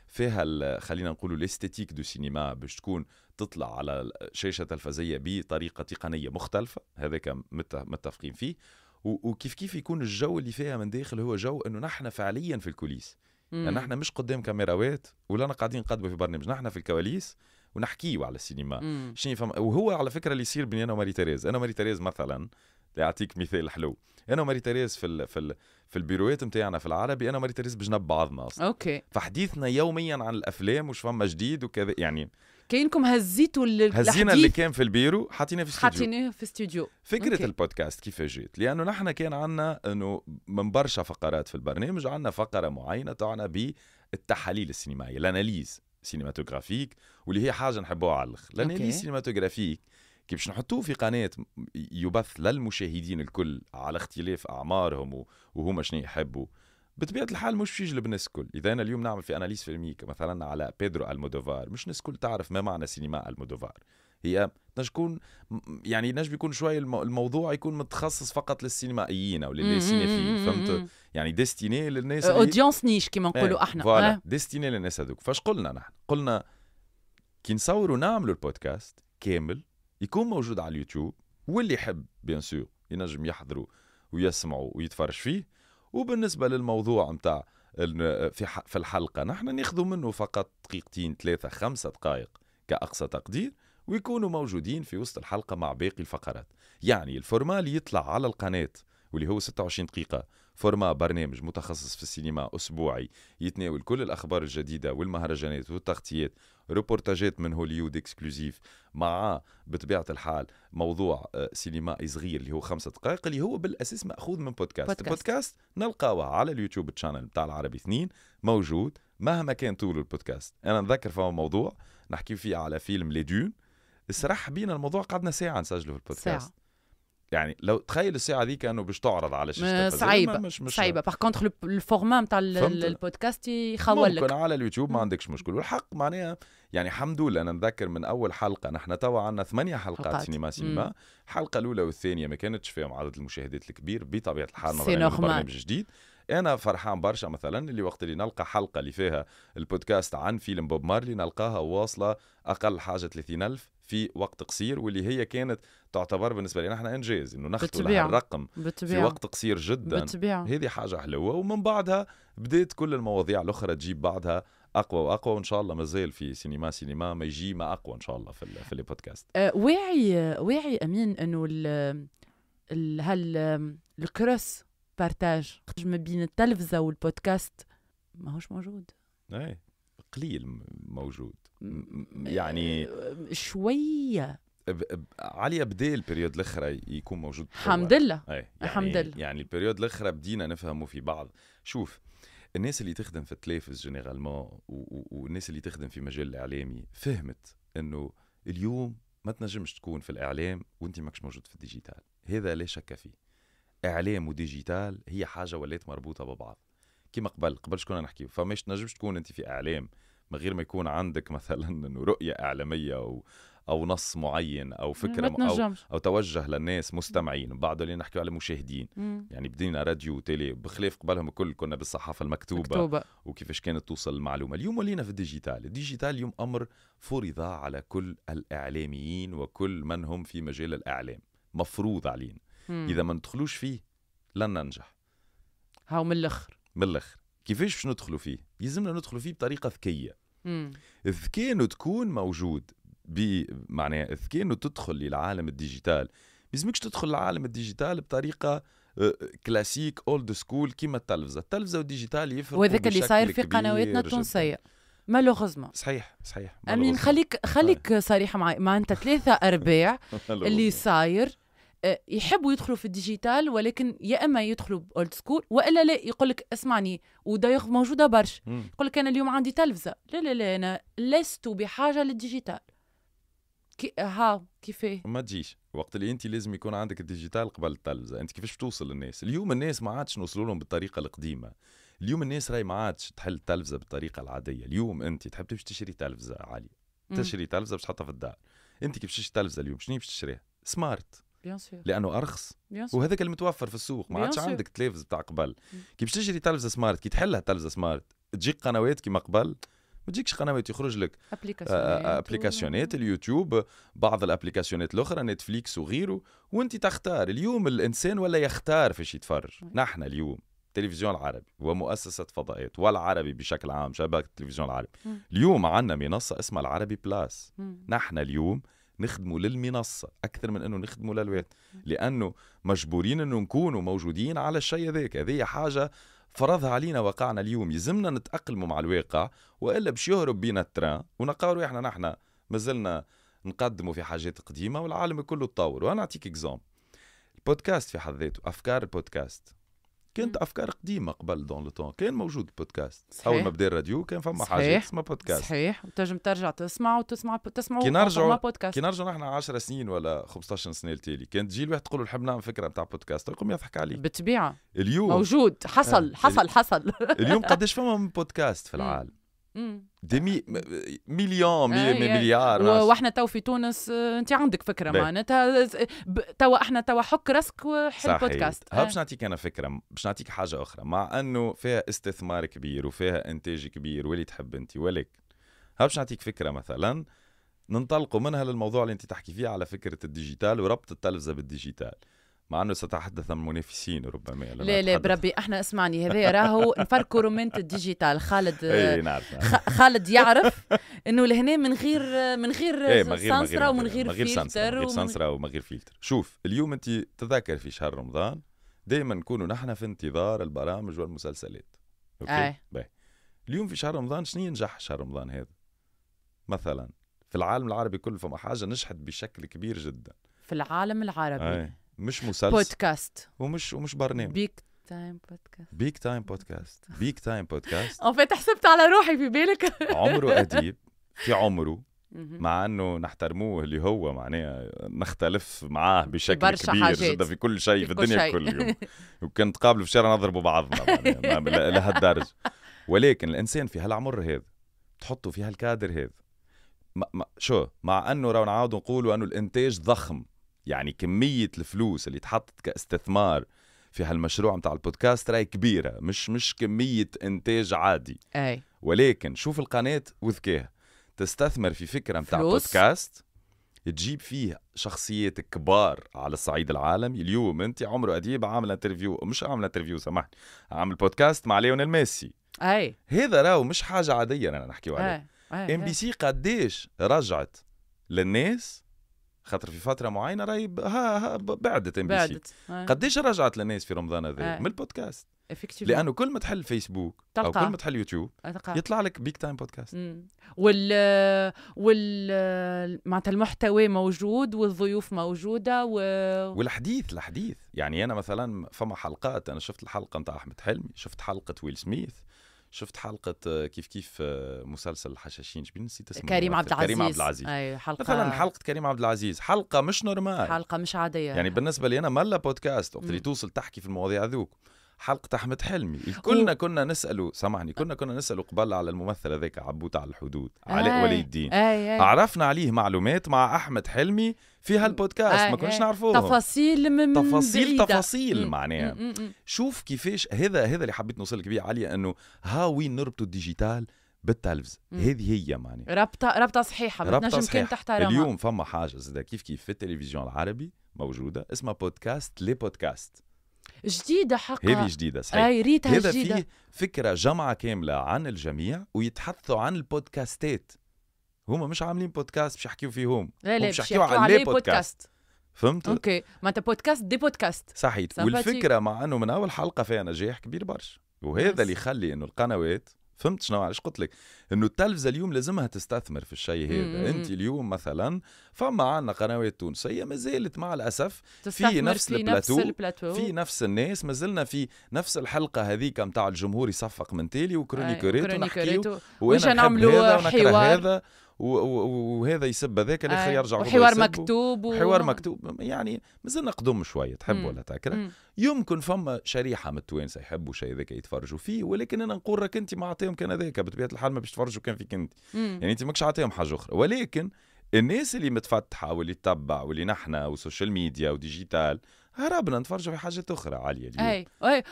فيها خلينا نقولوا الاستيتيك دو سينما باش تكون تطلع على شاشة تلفزية بطريقة تقنية مختلفة. هذاك متفقين فيه. وكيف يكون الجو اللي فيها من داخل هو جو انه نحن فعليا في الكوليس. يعني نحن مش قدام كاميراوات ولا قاعدين نقدموا في برنامج، نحن في الكواليس ونحكيوا على السينما. وهو على فكره اللي يصير بيني انا وماري تيريز. انا وماري تيريز مثلا يعطيك مثال حلو، انا وماري تيريز في البيروات نتاعنا في العربي، انا وماري تيريز بجنب بعضنا اصلا. فحديثنا يوميا عن الافلام وش فما جديد وكذا. يعني كأنكم هزينا اللي كان في البيرو حاطينه في استوديو. فكرة البودكاست كيف جيت؟ لأنه نحن كان عنا أنه من برشا فقرات في البرنامج عنا فقرة معينة تعنى بالتحاليل السينمائية، الاناليز سينماتوغرافيك، واللي هي حاجة نحبوها على الأخر. الاناليز سينماتوغرافيك كيف نحطوه في قناة يبث للمشاهدين الكل على اختلاف أعمارهم وهم شنو يحبوا. بطبيعة الحال مش يجلب الناس الكل. إذا أنا اليوم نعمل في أناليز فيلمية مثلا على بيدرو المودوفار، مش الناس الكل تعرف ما معنى سينما المودوفار. هي نجم يكون شوية الموضوع يكون متخصص فقط للسينمائيين أو للسينيفيل. فهمت؟ يعني ديستيني للناس أودينس نيش كما نقولوا احنا. فوالا ديستيني للناس هذوك. فاش قلنا نحن؟ قلنا كي نصوروا نعملوا البودكاست كامل يكون موجود على اليوتيوب، واللي يحب بيان سور ينجم يحضروا ويسمعوا ويتفرج فيه. وبالنسبة للموضوع متاع في الحلقة نحن ناخذوا منه فقط دقيقتين 3-5 دقائق كأقصى تقدير، ويكونوا موجودين في وسط الحلقة مع باقي الفقرات. يعني الفورما اللي يطلع على القناة واللي هو 26 دقيقة، فورما برنامج متخصص في السينما أسبوعي يتناول كل الأخبار الجديدة والمهرجانات والتغطيات، روبورتاجات من هوليود اكسكلوزيف، مع بطبيعة الحال موضوع سينمائي صغير اللي هو 5 دقائق، اللي هو بالأساس مأخوذ من بودكاست. البودكاست نلقاوها على اليوتيوب تشانل بتاع العربي 2 موجود مهما كان طول البودكاست. أنا نذكر فيه موضوع نحكي فيه على فيلم ليدون، الصراحة بينا الموضوع قعدنا ساعة نسجله في البودكاست ساعة. يعني لو تخيل الساعة دي كانوا باش تعرض على شاشة صعيبة صعيبة. باغ كونتر الفورما نتاع البودكاست يخول لك ممكن على اليوتيوب ما عندكش مشكل. والحق معناها يعني الحمد لله أنا نذكر من أول حلقة نحن توا عنا 8 حلقات سينما. الحلقة الأولى والثانية ما كانتش فيهم عدد المشاهدات الكبير بطبيعة الحال نظرا للبرنامج الجديد. أنا فرحان برشا مثلا اللي وقت اللي نلقى حلقة اللي فيها البودكاست عن فيلم بوب مارلي نلقاها واصلة أقل حاجة 30,000 في وقت قصير، واللي هي كانت تعتبر بالنسبة لنا احنا إنجاز إنه نخطو لها الرقم في وقت قصير جدا. هذه حاجة حلوة. ومن بعدها بدأت كل المواضيع الأخرى تجيب بعدها أقوى وأقوى، وإن شاء الله مازال في سينما ما يجي ما أقوى إن شاء الله في البودكاست. واعي أمين إنه الكروس بارتاج ما بين التلفزة والبودكاست ما هوش موجود. ايه قليل موجود يعني شوية عليا بدي البريود الأخرى يكون موجود. الحمد لله. يعني الحمد لله. يعني البريود الأخرى بدينا نفهمه في بعض. شوف الناس اللي تخدم في التلفز جينيرالمون والناس اللي تخدم في مجال الإعلامي فهمت إنه اليوم ما تنجمش تكون في الإعلام وانت ماكش موجود في الديجيتال. هذا لا شك فيه. إعلام وديجيتال هي حاجة ولات مربوطة ببعض. كما قبل شكونا نحكي فماش تنجمش تكون انت في إعلام من غير ما يكون عندك مثلا إنه رؤية إعلامية أو نص معين أو فكرة أو توجه للناس مستمعين. بعده اللي نحكي على مشاهدين يعني بدينا راديو وتيلي بخلاف قبلهم الكل كنا بالصحافة المكتوبة وكيفاش كانت توصل المعلومة. اليوم ولينا في الديجيتال اليوم أمر فرض على كل الإعلاميين وكل من هم في مجال الإعلام، مفروض علينا. إذا ما ندخلوش فيه لن ننجح. هاو من الأخر كيفاش باش ندخلوا فيه؟ يلزمنا ندخلوا فيه بطريقة ذكية. الذكاء إنه تكون موجود معناها الذكاء إنه تدخل للعالم الديجيتال. لازمكش تدخل للعالم الديجيتال بطريقة كلاسيك أولد سكول كيما التلفزة والديجيتال يفرقوا وذاك اللي صاير في قنواتنا التونسية مالوغزما. صحيح أمين خليك صريحة معي. ما أنت 3 أرباع اللي صاير يحبوا يدخلوا في الديجيتال ولكن يا اما يدخلوا اولد سكول والا لا يقولك اسمعني وده موجوده برش يقولك انا اليوم عندي تلفزه لا انا لست بحاجه للديجيتال. كيفاه ما تجيش وقت اللي انت لازم يكون عندك الديجيتال قبل التلفزه. انت كيفاش توصل للناس؟ اليوم الناس ما عادش نوصلوا لهم بالطريقه القديمه. اليوم الناس راي ما عادش تحل التلفزه بالطريقه العاديه. اليوم انت تحب تمشي تشتري تلفزه عاليه تشتري تلفزه باش تحطها في الدار. انت كيف تشتري تلفزه اليوم شنو باش تشتريها؟ سمارت لانه ارخص وهذاك اللي متوفر في السوق. ما عادش عندك تلفز بتاع قبل. كيف تشتري تلفزه سمارت كي تحلها تلفزه سمارت تجيك قنوات كيما قبل ما تجيكش قنوات يخرج لك ابليكاسيونات اليوتيوب بعض الابليكاسيونات الاخرى نتفليكس وغيره وانت تختار. اليوم الانسان ولا يختار فيش يتفرج. نحن اليوم التلفزيون العربي ومؤسسة فضائيات والعربي بشكل عام شبكة التلفزيون العربي اليوم عندنا منصة اسمها العربي بلاس. نحن اليوم نخدموا للمنصة أكثر من أنه نخدموا للواد لأنه مجبورين أنه نكونوا موجودين على الشيء ذاك. هذه حاجة فرضها علينا واقعنا اليوم. يزمنا نتأقلموا مع الواقع وإلا باش يهرب بينا التران ونقاروا إحنا نحن مازلنا نقدموا في حاجات قديمة والعالم كله تطور. وأنا أعطيك إكزام البودكاست في حد ذاته. أفكار البودكاست كانت أفكار قديمة قبل دون لو طون كان موجود البودكاست. أول ما بدأ الراديو كان فما حاجات اسمها بودكاست. صحيح وتنجم ترجع تسمع كي نرجع نحن 10 سنين ولا 15 سنة التالي كانت تجي الواحد تقول له نحب نعمل فكرة متاع بودكاست يقوم يضحك عليه. بالطبيعة اليوم موجود حصل اليوم قديش فما من بودكاست في العالم؟ مليون مليار. واحنا تو في تونس انت عندك فكره معناتها احنا حك راسك وحل بودكاست. باش نعطيك انا فكره باش نعطيك حاجه اخرى مع انه فيها استثمار كبير وفيها انتاج كبير واللي تحب انت ولك باش نعطيك فكره مثلا ننطلقوا منها للموضوع اللي انت تحكي فيه على فكره الديجيتال وربط التلفزه بالديجيتال. مع انه سأتحدث عن منافسين ربما. لا بربي احنا اسمعني، هذا راهو نفرقوا رومانت الديجيتال. خالد خالد يعرف انه لهنا من غير سانسرا ومن غير فلتر. شوف اليوم انت تذكر في شهر رمضان دائما نكونوا نحن في انتظار البرامج والمسلسلات. اوكي اليوم في شهر رمضان شنو ينجح شهر رمضان هذا مثلا في العالم العربي كله؟ فما حاجه نجحت بشكل كبير جدا في العالم العربي. مش مسلسل، بودكاست ومش برنامج. بيك تايم بودكاست ان فيت حسبت على روحي في بالك. عمره أديب في عمره، مع انه نحترموه اللي هو معناه نختلف معاه بشكل كبير جدا في كل شيء في الدنيا كل يوم، وكنت قابله في الشارع نضربوا بعضنا لهالدرجه. ولكن الانسان في هالعمر هذا تحطه في هالكادر هذا مع انه راو نعاود نقولوا انه الانتاج ضخم، يعني كميه الفلوس اللي تحطت كاستثمار في هالمشروع متاع البودكاست راي كبيره، مش كميه انتاج عادي. ولكن شوف القناه وذكاها تستثمر في فكره متاع بودكاست تجيب فيه شخصيات كبار على الصعيد العالمي. اليوم انت عمرو اديب عامل انترفيو، مش عامل انترفيو سامحني، عامل بودكاست مع ليونيل ميسي. هذا راهو مش حاجه عاديه انا نحكيو عليه. ام بي سي قديش رجعت للناس، خاطر في فتره معينه راهي بعدت ام بي سي، قديش رجعت للناس في رمضان هذا من البودكاست. لانه كل ما تحل فيسبوك او كل ما تحل يوتيوب يطلع لك بيك تايم بودكاست. معناتها المحتوى موجود والضيوف موجوده والحديث يعني انا مثلا فما حلقات، انا شفت الحلقه متاع احمد حلمي، شفت حلقه ويل سميث، شفت حلقه كيف مسلسل الحشاشين شبين نسيت اسمه، كريم عبد العزيز. مثلا حلقه كريم عبد العزيز حلقه مش نورمال، حلقه مش عاديه يعني بالنسبه لي انا ملا بودكاست وقت اللي توصل تحكي في المواضيع ذوك. حلقة أحمد حلمي كنا نسأله، سامحني، كنا نسأله قبل على الممثل هذاك عبوت على الحدود، علاء ولي الدين. عرفنا عليه معلومات مع أحمد حلمي في هالبودكاست ما كناش نعرفوها، تفاصيل معناها. شوف كيفاش هذا اللي حبيت نوصلك بيه عليا، أنه وين نربطوا الديجيتال بالتلفز. هذه هي معناها ربطة صحيحة بتنجم كان تحترمها. اليوم فما حاجة زي كيف في التلفزيون العربي موجودة اسمها بودكاست لي بودكاست جديدة حقا. هذه جديدة صحيح. هذا فيه فكرة جمعة كاملة عن الجميع ويتحدثوا عن البودكاستات. هما مش عاملين بودكاست مش يحكيوا فيهم، مش يحكيوا على بودكاست. فهمت؟ اوكي معناتها بودكاست دي بودكاست صحيح. والفكرة مع انه من اول حلقة فيها نجاح كبير برشا، وهذا اللي يخلي انه القنوات، فهمت شنو علاش قلت لك انه التلفزه اليوم لازمها تستثمر في الشيء هذا. انت اليوم مثلا فما عندنا قنوات تونسيه ما زالت مع الاسف في نفس البلاتو، في نفس الناس، ما زلنا في نفس الحلقه هذيك نتاع الجمهور يصفق من تالي وكرونيكوريت ونحكيو وانا نعملوا حوار هذا وهذا يسب هذاك الاخر يرجع وحوار مكتوب يعني مازلنا قدم شويه تحب ولا تكره. يمكن فما شريحه من التوانسه يحبوا شيء ذاك يتفرجوا فيه، ولكن انا نقول لك انت ما عطيهم كان هذاك بطبيعه الحال ما باش تفرجوا كان فيك انت، يعني انت ماكش عطيهم حاجه اخرى. ولكن الناس اللي متفتحه واللي تتبع واللي نحنا وسوشيال ميديا وديجيتال هربنا نتفرجوا في حاجات اخرى عاليه اليوم. اي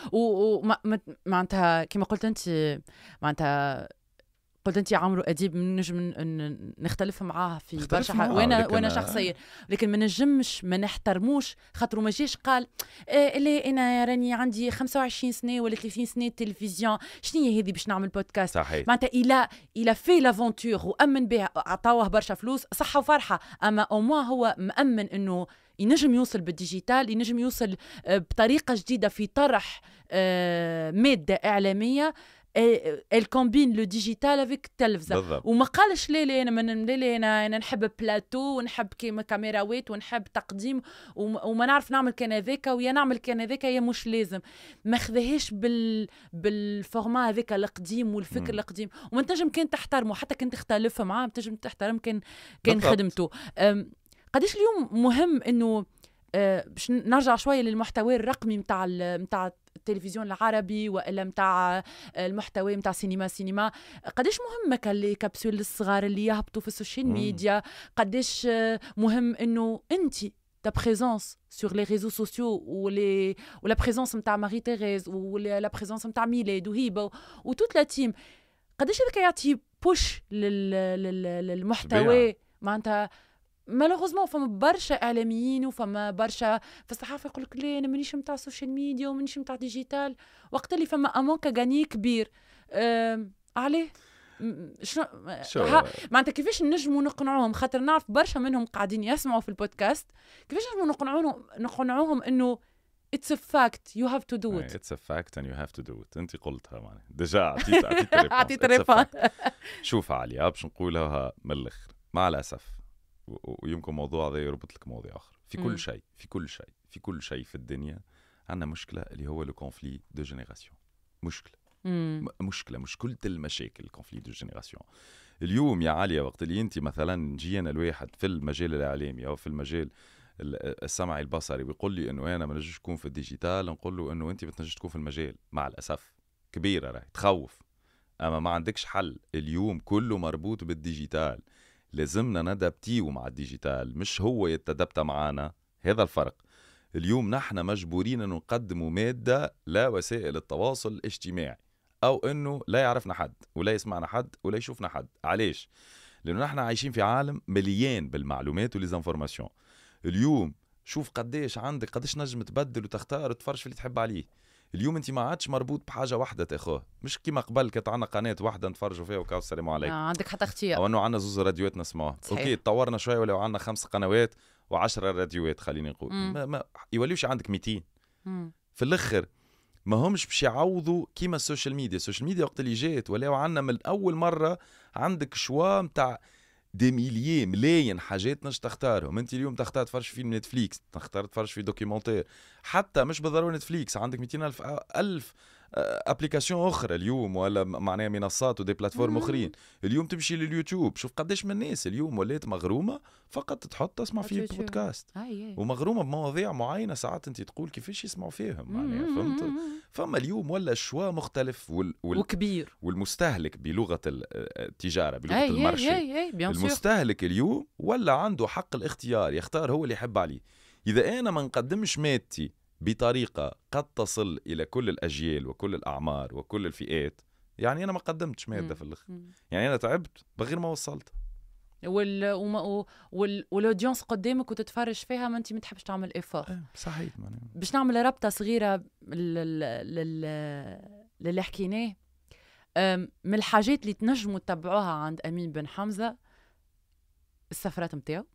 معناتها كما قلت انت، معناتها قلت انت عمرو اديب نجم نختلف معاه في برشا وانا شخصيا، لكن ما نجمش ما نحترموش خاطر ما جاش قال اللي انا راني عندي 25 سنه ولا 30 سنه تلفزيون شنو هي هذه باش نعمل بودكاست. معناتها الى في لافونتور وامن بها، عطاوه برشا فلوس صحه وفرحه، اما او موا هو مامن انه ينجم يوصل بالديجيتال، ينجم يوصل بطريقه جديده في طرح ماده اعلاميه الكومبين لو ديجيتال افيك التلفزه. وما قالش ليه انا نحب بلاتو ونحب كيما كاميراوات ونحب تقديم وما نعرف نعمل كان هذاك ويا نعمل كان هذاك يا مش لازم، ما خذاهش بالفورما هذاك القديم والفكر القديم. وما تنجم كان تحترمه حتى كنت تختلف معاه، تنجم تحترم كان خدمته. قديش اليوم مهم انه باش نرجع شويه للمحتوى الرقمي متاع التلفزيون العربي والا متاع المحتوى متاع سينما، قديش مهمه كابسول الصغار اللي يهبطوا في السوشيال ميديا، قديش مهم انه انت ta présence sur les réseaux sociaux ou la présence نتاع ماري تيريز ولا présence نتاع ميلاد وهيبه وتوت لا تيم، قداش هذاك يعطي بوش للمحتوى معناتها مالوغوزمون فما برشا اعلاميين وفما برشا في الصحافه يقول لك لا انا مانيش نتاع السوشيال ميديا ومانيش نتاع ديجيتال، وقت اللي فما امونكا غاني كبير. عليه شنو معناتها كيفاش نجموا نقنعوهم؟ خاطر نعرف برشا منهم قاعدين يسمعوا في البودكاست، كيفاش نجموا نقنعوهم انه it's a fact you have to do it. It's a fact and you have to do it. انت قلتها معناها ديجا عطيت ريبونس. شوف عليا باش نقولها من الاخر مع الاسف، ويمكن موضوع هذا يربط لك مواضيع اخرى. في كل شيء في الدنيا عندنا مشكله اللي هو لو كونفلي دو جينيراسيون. مشكله مش كل المشاكل الكونفلي دو جينيراسيون. اليوم يا عليا وقت اللي انت مثلا جينا الواحد في المجال الاعلامي او في المجال السمعي البصري ويقول لي انه انا ما نجمش نكون في الديجيتال، نقول له انه انت ما تنجمش تكون في المجال. مع الاسف كبيره راهي تخوف، اما ما عندكش حل. اليوم كله مربوط بالديجيتال، لازمنا ندبتيو مع الديجيتال مش هو يتدبت معانا. هذا الفرق. اليوم نحن مجبورين انه نقدموا ماده لوسائل التواصل الاجتماعي، او انه لا يعرفنا حد ولا يسمعنا حد ولا يشوفنا حد. علاش؟ لانه نحن عايشين في عالم مليان بالمعلومات وليزانفورماسيون. اليوم شوف قديش عندك، قديش نجم تبدل وتختار وتفرج في اللي تحب عليه. اليوم انت ما عادش مربوط بحاجه واحده تاخوه، مش كيما قبل كانت عندنا قناه واحده نتفرجوا فيها وكاو السلام عليكم. عندك حتى اختيار، او انه عندنا زوز راديوات نسمعوها. اوكي تطورنا شويه ولو عندنا 5 قنوات و10 راديوات خليني نقول. ما يوليوش عندك 200. في الاخر ما همش باش يعوضوا كيما السوشيال ميديا. السوشيال ميديا وقت اللي جات ولاو عندنا من اول مره عندك شوا نتاع دي ملايين حاجات نش تختارهم. انت اليوم تختار تفرج في نتفليكس، تختار تفرج في دوكيومنتير، حتى مش بالضروره نتفليكس، عندك 200,000 ابليكاسيون اخرى اليوم، ولا معناها منصات ودي بلاتفورم اخرين. اليوم تمشي لليوتيوب، شوف قداش من الناس اليوم ولات مغرومه فقط تحط تسمع فيه بودكاست، ومغرومه بمواضيع معينه. ساعات انت تقول كيفاش يسمعوا فيهم معناها، فهمت؟ فما اليوم ولا الشوا مختلف وكبير، والمستهلك بلغه التجاره بلغه المارشي. المستهلك اليوم ولا عنده حق الاختيار، يختار هو اللي يحب عليه. اذا انا ما نقدمش مادتي بطريقة قد تصل إلى كل الأجيال وكل الأعمار وكل الفئات، يعني أنا ما قدمتش مادة في الأخر. يعني أنا تعبت بغير ما وصلت. والأودينس قدامك وتتفرج فيها، ما أنت ما تحبش تعمل إفور. صحيح. باش نعمل ربطة صغيرة للي حكيناه. من الحاجات اللي تنجموا تتبعوها عند أمين بن حمزة السفرات متاعو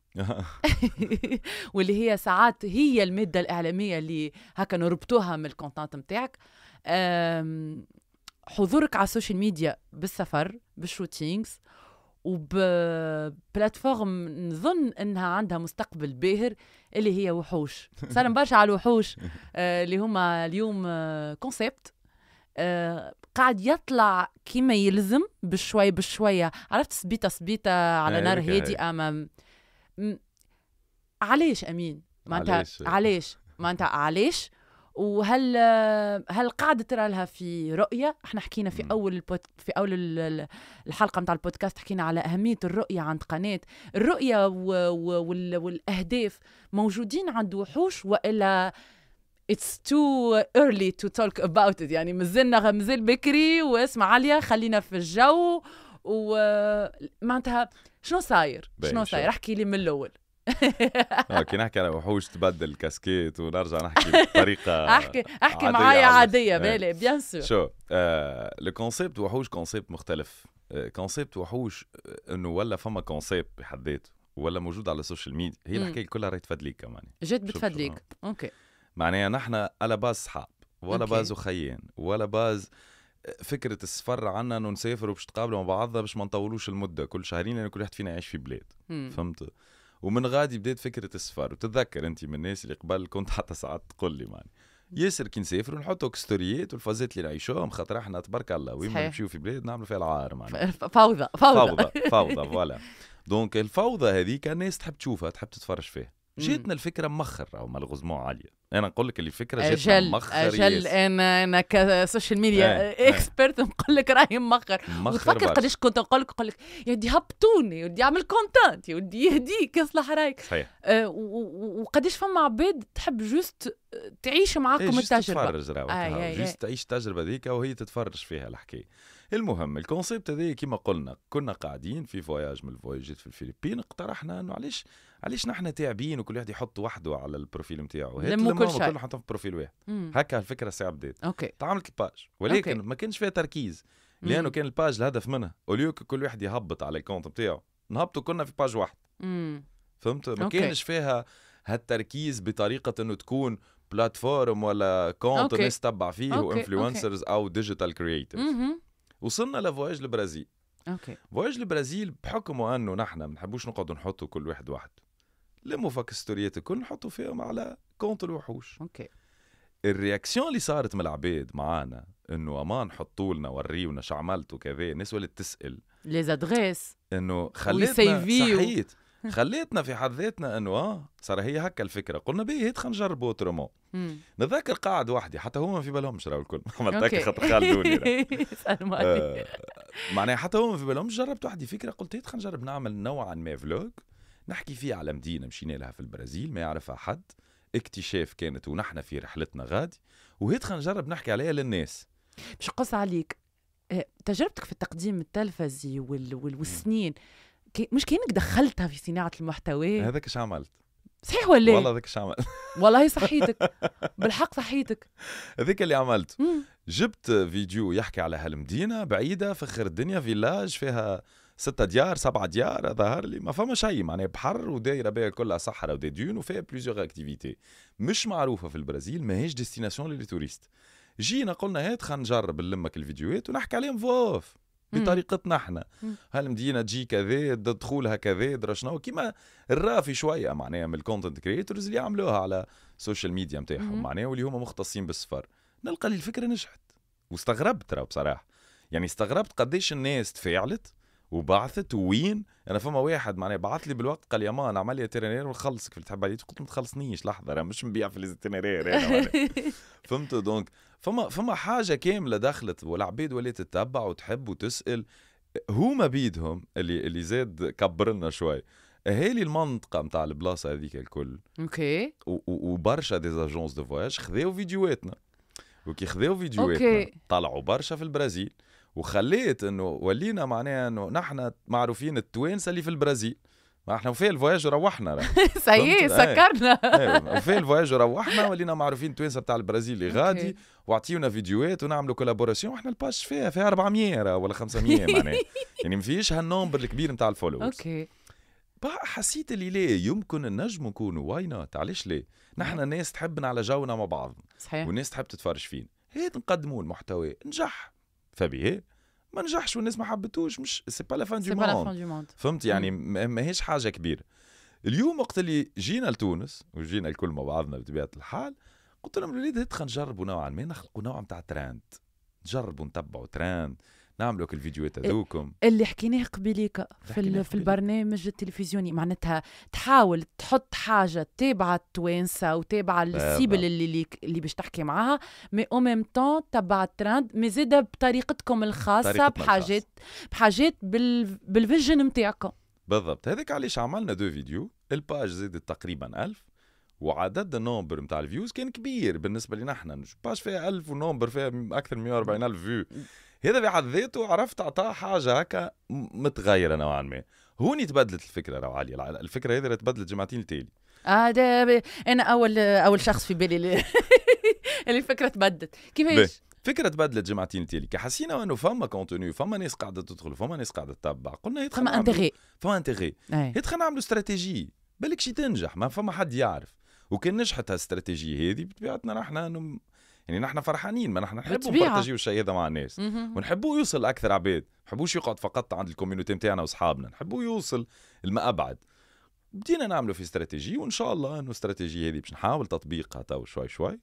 واللي هي ساعات هي المادة الإعلامية اللي هكا نربطوها من الكونتنت متاعك. حضورك على السوشيال ميديا بالسفر بالشوتينغز وبلاتفورم نظن انها عندها مستقبل باهر اللي هي وحوش. سلام برشا على الوحوش اللي هما اليوم كونسيبت قاعد يطلع كيما يلزم بشوية. عرفت سبيطة على نار هادي. أما علاش أمين؟ علاش؟ وهل قاعدة ترى لها في رؤية؟ احنا حكينا في أول الحلقة متاع البودكاست حكينا على أهمية الرؤية عند قناة. الرؤية والأهداف موجودين عند وحوش، وإلا it's too early to talk about it. يعني مازال بكري واسمع عليا، خلينا في الجو. ومعناتها شنو صاير احكي لي من الأول. كي نحكي على وحوش تبدل الكاسكيت ونرجع نحكي بطريقة احكي معايا عادية بالي بيان سور. شو الكونسيبت وحوش كونسيبت مختلف. كونسيبت وحوش انه ولا فما كونسيبت بحد ذاته ولا موجود على السوشيال ميديا، هي الحكاية كلها راهي تفدليك كمان. جد بتفدليك. اوكي، معناها نحن على باز صحاب ولا باز وخيان ولا باز فكرة السفر عنا انه نسافر باش تقابلوا مع بعضنا باش ما نطولوش المدة كل شهرين، لأن كل واحد فينا يعيش في بلاد. فهمت؟ ومن غادي بديت فكرة السفر. وتتذكر انت من الناس اللي قبل كنت حتى ساعات تقول لي معني ياسر كي نسافر ونحطوا ستوريات والفازات اللي نعيشوهم، خاطر احنا تبارك الله وين ما نمشيو في بلاد نعملوا فيها العار معناها فوضى فوالا. دونك الفوضى هذيك الناس تحب تشوفها، تحب تتفرج فيها. جيتنا الفكره ممخر او مالغوزمون عاليه. انا نقول لك اللي الفكره جاتنا ممخر. اجل انا كسوشيال ميديا اكسبرت نقول لك راهي ممخر. وتفكر قداش كنت نقول لك يا ودي هبطوني، يا ودي اعمل كونتنت، يا ودي يهديك يصلح رايك. صحيح. وقداش فما عباد تحب جوست تعيش معاكم التجربه، جوست تعيش التجربه ذيك وهي تتفرج فيها الحكايه. المهم الكونسيبت هذا كما قلنا كنا قاعدين في فواياج من الفواياجات في الفلبين، اقترحنا انه علاش علاش نحن تاعبين وكل واحد يحط وحده على البروفيل نتاعو، لموا كل شيء كله حطهم في بروفيل واحد. هكا الفكره ساعه بدات. اوكي تعملت الباج ولكن ما كانش فيها تركيز، لانه كان الباج الهدف منها اوليو كل واحد يهبط على الكونت نتاعو نهبطوا كنا في باج واحد. فهمت؟ ما كانش فيها هالتركيز بطريقه انه تكون بلاتفورم ولا كونت الناس تتبع فيه وانفلونسرز او ديجيتال كرييترز. وصلنا لفواياج البرازيل. فواياج البرازيل بحكمه انه نحن ما بنحبوش نقعدوا نحطوا كل واحد واحد، لموا فك ستوريات الكل نحطوا فيهم على كونت الوحوش. الرياكسيون اللي صارت من العباد معانا انه امان حطوا لنا وريونا شو عملتوا كذا، الناس ولات تسال لي زادغيس انه خليتنا صحيت خليتنا في حد ذاتنا انه صار هي هكا الفكره. قلنا بيه هيت خلينا نجربوا اوترومون. نذكر قاعد وحدي حتى هما ما في بالهمش راهو الكل عملت هكا خاطر خالدوني معناها حتى هما في بالهم. جربت وحدي فكره قلت هيت خلينا نجرب نعمل نوعا ما فلوج نحكي فيه على مدينه مشينا لها في البرازيل ما يعرفها حد، اكتشاف كانت ونحن في رحلتنا غادي، وهيت خلينا نجرب نحكي عليها للناس. مش قص عليك تجربتك في التقديم التلفزي والسنين مش كأنك دخلتها في صناعة المحتوى؟ هذاك ايش عملت؟ صحيح ولا؟ والله هذاك ايش عملت. والله صحيتك بالحق صحيتك. هذاك اللي عملت. جبت فيديو يحكي على هالمدينة بعيدة فخر الدنيا، فيلاج فيها 6 ديار 7 ديار، ظهر لي ما فما شيء معناها بحر ودايرة بها كلها صحراء ودي ديون وفيها بليزيوغ اكتيفيتي مش معروفة في البرازيل، ماهيش ديستيناسيون للتوريست. جينا قلنا هات خلينا نجرب نلمك الفيديوهات ونحكي عليهم فوف بطريقتنا احنا. هالمدينه تجي كذا دخولها كذا درشنا كيما الرافي شويه معناها من الكونتنت كريتورز اللي عملوها على السوشيال ميديا نتاعهم معناها واللي هم مختصين بالسفر. نلقى لي الفكره نجحت واستغربت ترى بصراحه، يعني استغربت قديش الناس تفاعلت وبعثت وين. انا فما واحد معناها بعث لي بالوقت قال يا مان عمل لي تيرينير ونخلصك في التحب عليه، قلت له ما تخلصنيش لحظه انا مش نبيع في التيرينير انا فهمت؟ دونك فما حاجه كامله دخلت والعبيد ولات تتبع وتحب وتسال. هما بيدهم اللي زاد كبر لنا شوي اهالي المنطقه نتاع البلاصه هذيك الكل. اوكي وبرشا ديزاجونس دو فواياج خذاو فيديوهاتنا، وكي خذاو فيديوهاتنا طلعوا برشا في البرازيل، وخليت انه ولينا معناها انه نحن معروفين التوانسه اللي في البرازيل. ما احنا وفي الفواياج وروحنا سيء سكرنا وفي الفواياج وروحنا ولينا معروفين التوانسه بتاع البرازيل اللي غادي واعطيونا فيديوهات ونعملوا كولابوراسيون. واحنا الباج فيها 400 ولا 500 معناها يعني ما فيش هالنومبر الكبير نتاع الفولورز. حسيت اللي ليه يمكن النجم نكونوا واي نوت، علاش ليه؟ نحن الناس تحبنا على جونا مع بعض صحيح، والناس تحب تتفرج فين. هيك نقدموا المحتوى نجح فبيه، ما نجحش والناس ما حبتوش مش سي با لا فان دو موند. فهمت يعني ما هيش حاجه كبيره. اليوم وقت اللي جينا لتونس وجينا الكل مع بعضنا بطبيعه الحال قلت لهم الوليد هات خلينا نجربوا نوعا ما نخلقوا نوع نتاع ترند، نجربوا نتبعوا ترند نعملوا كل الفيديوهات هذوكم اللي حكيناه قبيليك في البرنامج التلفزيوني. معناتها تحاول تحط حاجه تابعه التوانسه وتابعه السيبل اللي باش تحكي معاها، مي او ميم طون تبع الترند، مي زاده بطريقتكم الخاصه بحاجات بالفيجن نتاعكم. بالضبط. هذاك علاش عملنا 2 فيديو. الباج زادت تقريبا 1000 وعدد النومبر نتاع الفيوز كان كبير بالنسبه لنا احنا. باج فيها 1000 ونومبر فيها اكثر من 140,000 فيو. هذا بحد ذاته عرفت عطاه حاجه هكا متغيره نوعا ما. هوني تبدلت الفكره راهو علي. الفكره هذه تبدلت جمعتين التالي. انا اول شخص في بالي اللي الفكره تبدلت. كيفاش فكره تبدلت جمعتين التالي؟ كحسينا انه فما كونتوني، فما ناس قاعده تدخل، فما ناس قاعده تتبع. قلنا فما انتغي خلينا نعملوا استراتيجيه بالك شي تنجح، ما فما حد يعرف. وكان نجحت هالاستراتيجيه هذه بطبيعتنا نحن يعني نحن فرحانين، ما نحن نحبوا نبارطاجيو الشيء هذا مع الناس ونحبوه يوصل اكثر عباد، نحبوش يقعد فقط عند الكوميونيتي نتاعنا واصحابنا، نحبوه يوصل المأبعد. بدينا نعملوا في استراتيجيه وان شاء الله انه الاستراتيجيه هذه باش نحاول تطبيقها تو شوي شوي،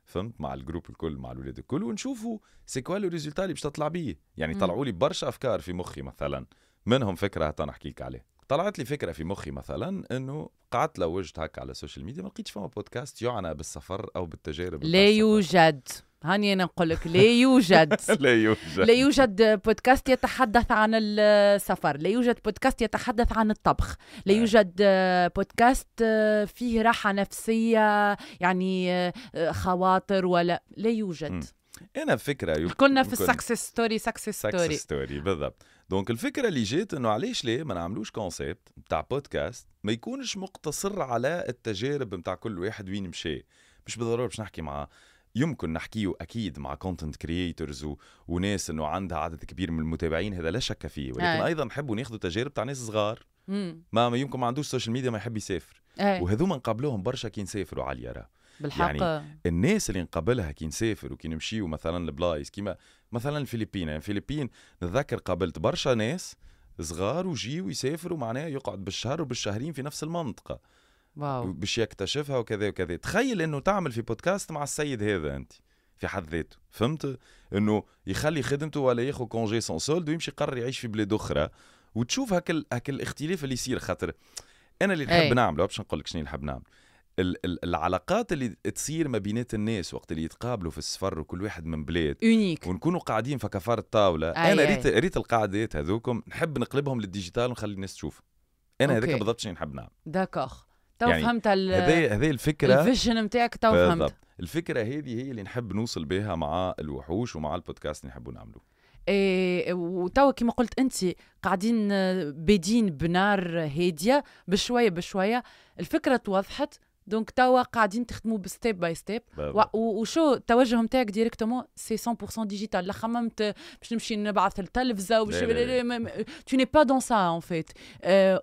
فهمت، مع الجروب الكل مع الولاد الكل، ونشوفوا سي كوا لو ريزولتا اللي باش تطلع بيه. يعني طلعوا لي برشا افكار في مخي، مثلا منهم فكره هتا نحكي لك عليه. طلعت لي فكره في مخي مثلا انه قعدت لوجت هكا على السوشيال ميديا ما لقيتش فما بودكاست يعنى بالسفر او بالتجارب. لا يوجد، هاني انا نقول لك لا يوجد لا يوجد بودكاست يتحدث عن السفر، لا يوجد بودكاست يتحدث عن الطبخ، لا يوجد بودكاست فيه راحة نفسية يعني خواطر، ولا لا يوجد. انا فكره كنا في السكسس ستوري بالضبط. دونك الفكره اللي جات انه علاش ليه ما نعملوش كونسيبت بتاع بودكاست ما يكونش مقتصر على التجارب بتاع كل واحد وين مشى. مش بالضروره باش نحكي مع، يمكن نحكيه اكيد مع كونتنت كرييتورز وناس انه عندها عدد كبير من المتابعين، هذا لا شك فيه، ولكن ايضا نحبوا ناخذوا تجارب تاع ناس صغار ما يمكن ما عندوش سوشيال ميديا ما يحب يسافر، وهذوما نقابلوهم برشا كي نسافروا على اليرا بالحق. يعني الناس اللي نقابلها كي نسافر وكي نمشيو مثلا لبلايص كيما مثلا الفلبين، يعني الفلبين نتذكر قابلت برشا ناس صغار وجيوا يسافروا معناها يقعد بالشهر وبالشهرين في نفس المنطقة واو. باش يكتشفها وكذا وكذا. تخيل انه تعمل في بودكاست مع السيد هذا انت في حد ذاته، فهمت انه يخلي خدمته ولا ياخذ كونجي سون سولد ويمشي يقرر يعيش في بلاد اخرى، وتشوف هاك الاختلاف اللي يصير. خاطر انا اللي نحب نعمله باش نقول لك شنو نحب نعمل، العلاقات اللي تصير ما بينات الناس وقت اللي يتقابلوا في السفر وكل واحد من بلاد يونيك، ونكونوا قاعدين في كفار الطاوله. انا ريت القعدات هذوكم نحب نقلبهم للديجيتال ونخلي الناس تشوف. انا هذاك بالضبط شنو نحب نعمل. داكوغ تو يعني فهمت هذه الفكره، الفيجن نتاعك تو فهمت. الفكره هذه هي اللي نحب نوصل بها مع الوحوش ومع البودكاست اللي نحبوا نعملوه. وتوا كما قلت انت قاعدين بادين بنار هاديه بشويه بشويه، الفكره توضحت. دونك توا قاعدين تخدموا بستيب باي ستيب، وشو التوجه نتاعك ديريكتومون سي 100% ديجيتال. لا خممت باش نمشي نبعث التلفزه وباش تو ني با دون سا ان فيت.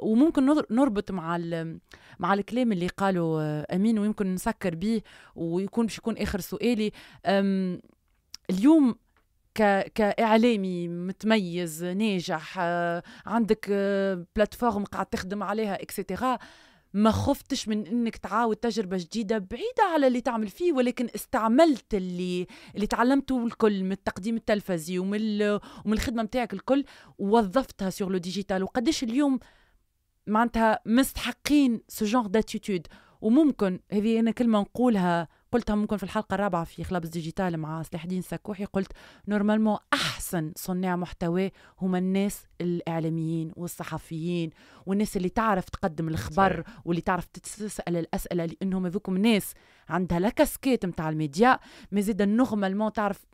وممكن نربط مع الكلام اللي قالوا امين ويمكن نسكر به ويكون باش يكون اخر سؤالي. اليوم كإعلامي متميز ناجح، عندك بلاتفورم قاعد تخدم عليها اكسيتيرا، ما خفتش من انك تعاود تجربه جديده بعيده على اللي تعمل فيه، ولكن استعملت اللي تعلمته الكل من التقديم التلفزي ومن الخدمه نتاعك الكل ووظفتها سور لو ديجيتال؟ وقديش اليوم معناتها مستحقين سو جونغ داتيتود؟ وممكن هذه انا كلمه قلتها ممكن في الحلقه الرابعه في خلابس ديجيتال مع سلاح الدين السكوحي، قلت نورمالمون احسن صناع محتوى هما الناس الاعلاميين والصحفيين والناس اللي تعرف تقدم الخبر واللي تعرف تسال الاسئله، لانهم هذوكم ناس عندها لا كاسكيت نتاع الميديا ما زيد نورمالمون تعرف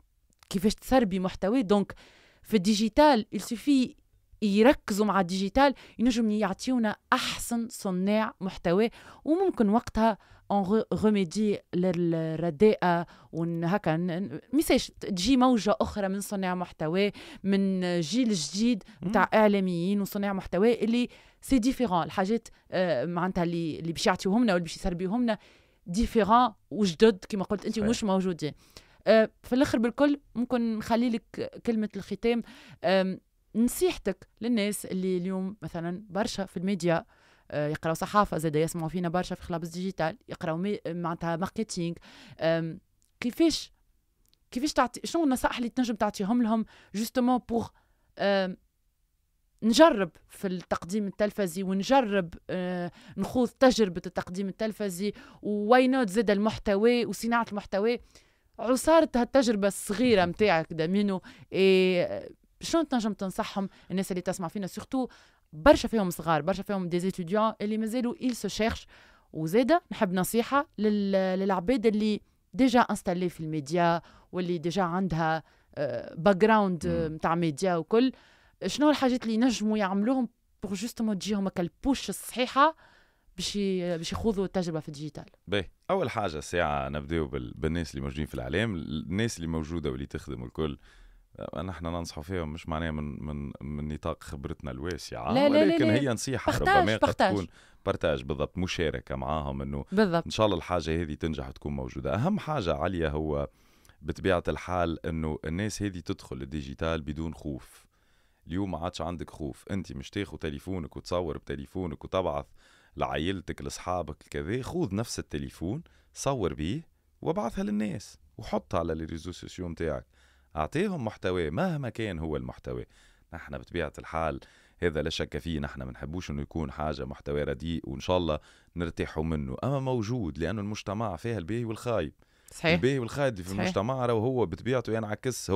كيفاش تسربي محتوى. دونك في الديجيتال يسوفي يركزوا مع الديجيتال ينجم يعطيونا احسن صناع محتوى، وممكن وقتها ان ريميدي للرداءة وهكا ميساج تجي موجة أخرى من صناع محتوى من جيل جديد نتاع إعلاميين وصناع محتوى اللي سي ديفيرون. الحاجات معناتها اللي باش يعطيوهم لنا واللي باش يسربيوهم لنا ديفيرون وجدد كما قلت أنت مش موجودين. في الآخر بالكل ممكن نخلي لك كلمة الختام، نصيحتك للناس اللي اليوم مثلا برشا في الميديا يقراو صحافه، زاد يسمعوا فينا برشا في خلابس ديجيتال، يقراو معناتها ماركتينغ، كيفاش تعطي شنو النصائح اللي تنجم تعطيهم لهم جوستومون بور نجرب في التقديم التلفزي ونجرب نخوض تجربه التقديم التلفزي وواي نوت زاد المحتوى وصناعه المحتوى. عصارت هالتجربه الصغيره نتاعك دامينو، شنو تنجم تنصحهم الناس اللي تسمع فينا سورتو برشا فيهم صغار، برشا فيهم دي ستوديون اللي مازالوا إل سو شيرش؟ وزاده نحب نصيحه للعباد اللي ديجا انستالي في الميديا واللي ديجا عندها باك جراوند نتاع ميديا وكل، شنو الحاجات اللي ينجموا يعملوهم بور جوستومون تجيهم هكا البوش الصحيحه باش يخوضوا التجربه في الديجيتال؟ باهي، اول حاجه ساعه نبداو بالناس اللي موجودين في الاعلام، الناس اللي موجوده واللي تخدم الكل نحن ننصحوا فيهم مش معناها من نطاق خبرتنا الواسعه، لا ولكن لا لا. هي نصيحه ربما قد تكون بارتاج بالضبط، مشاركه معاهم انه بالضبط ان شاء الله الحاجه هذه تنجح وتكون موجوده. اهم حاجه عليا هو بطبيعه الحال انه الناس هذه تدخل الديجيتال بدون خوف. اليوم ما عادش عندك خوف، انت مش تاخذ تليفونك وتصور بتليفونك وتبعث لعائلتك لاصحابك كذا، خذ نفس التليفون صور بيه وابعثها للناس وحطها على الريزو سوسيو نتاعك، أعطيهم محتوى مهما كان هو المحتوى. نحن بطبيعة الحال هذا لا شك فيه، نحن ما نحبوش انه يكون حاجة محتوى رديء وان شاء الله نرتاحوا منه، اما موجود لانه المجتمع فيها الباهي والخايب. صحيح. الباهي والخايب في المجتمع راهو هو بطبيعته ينعكس،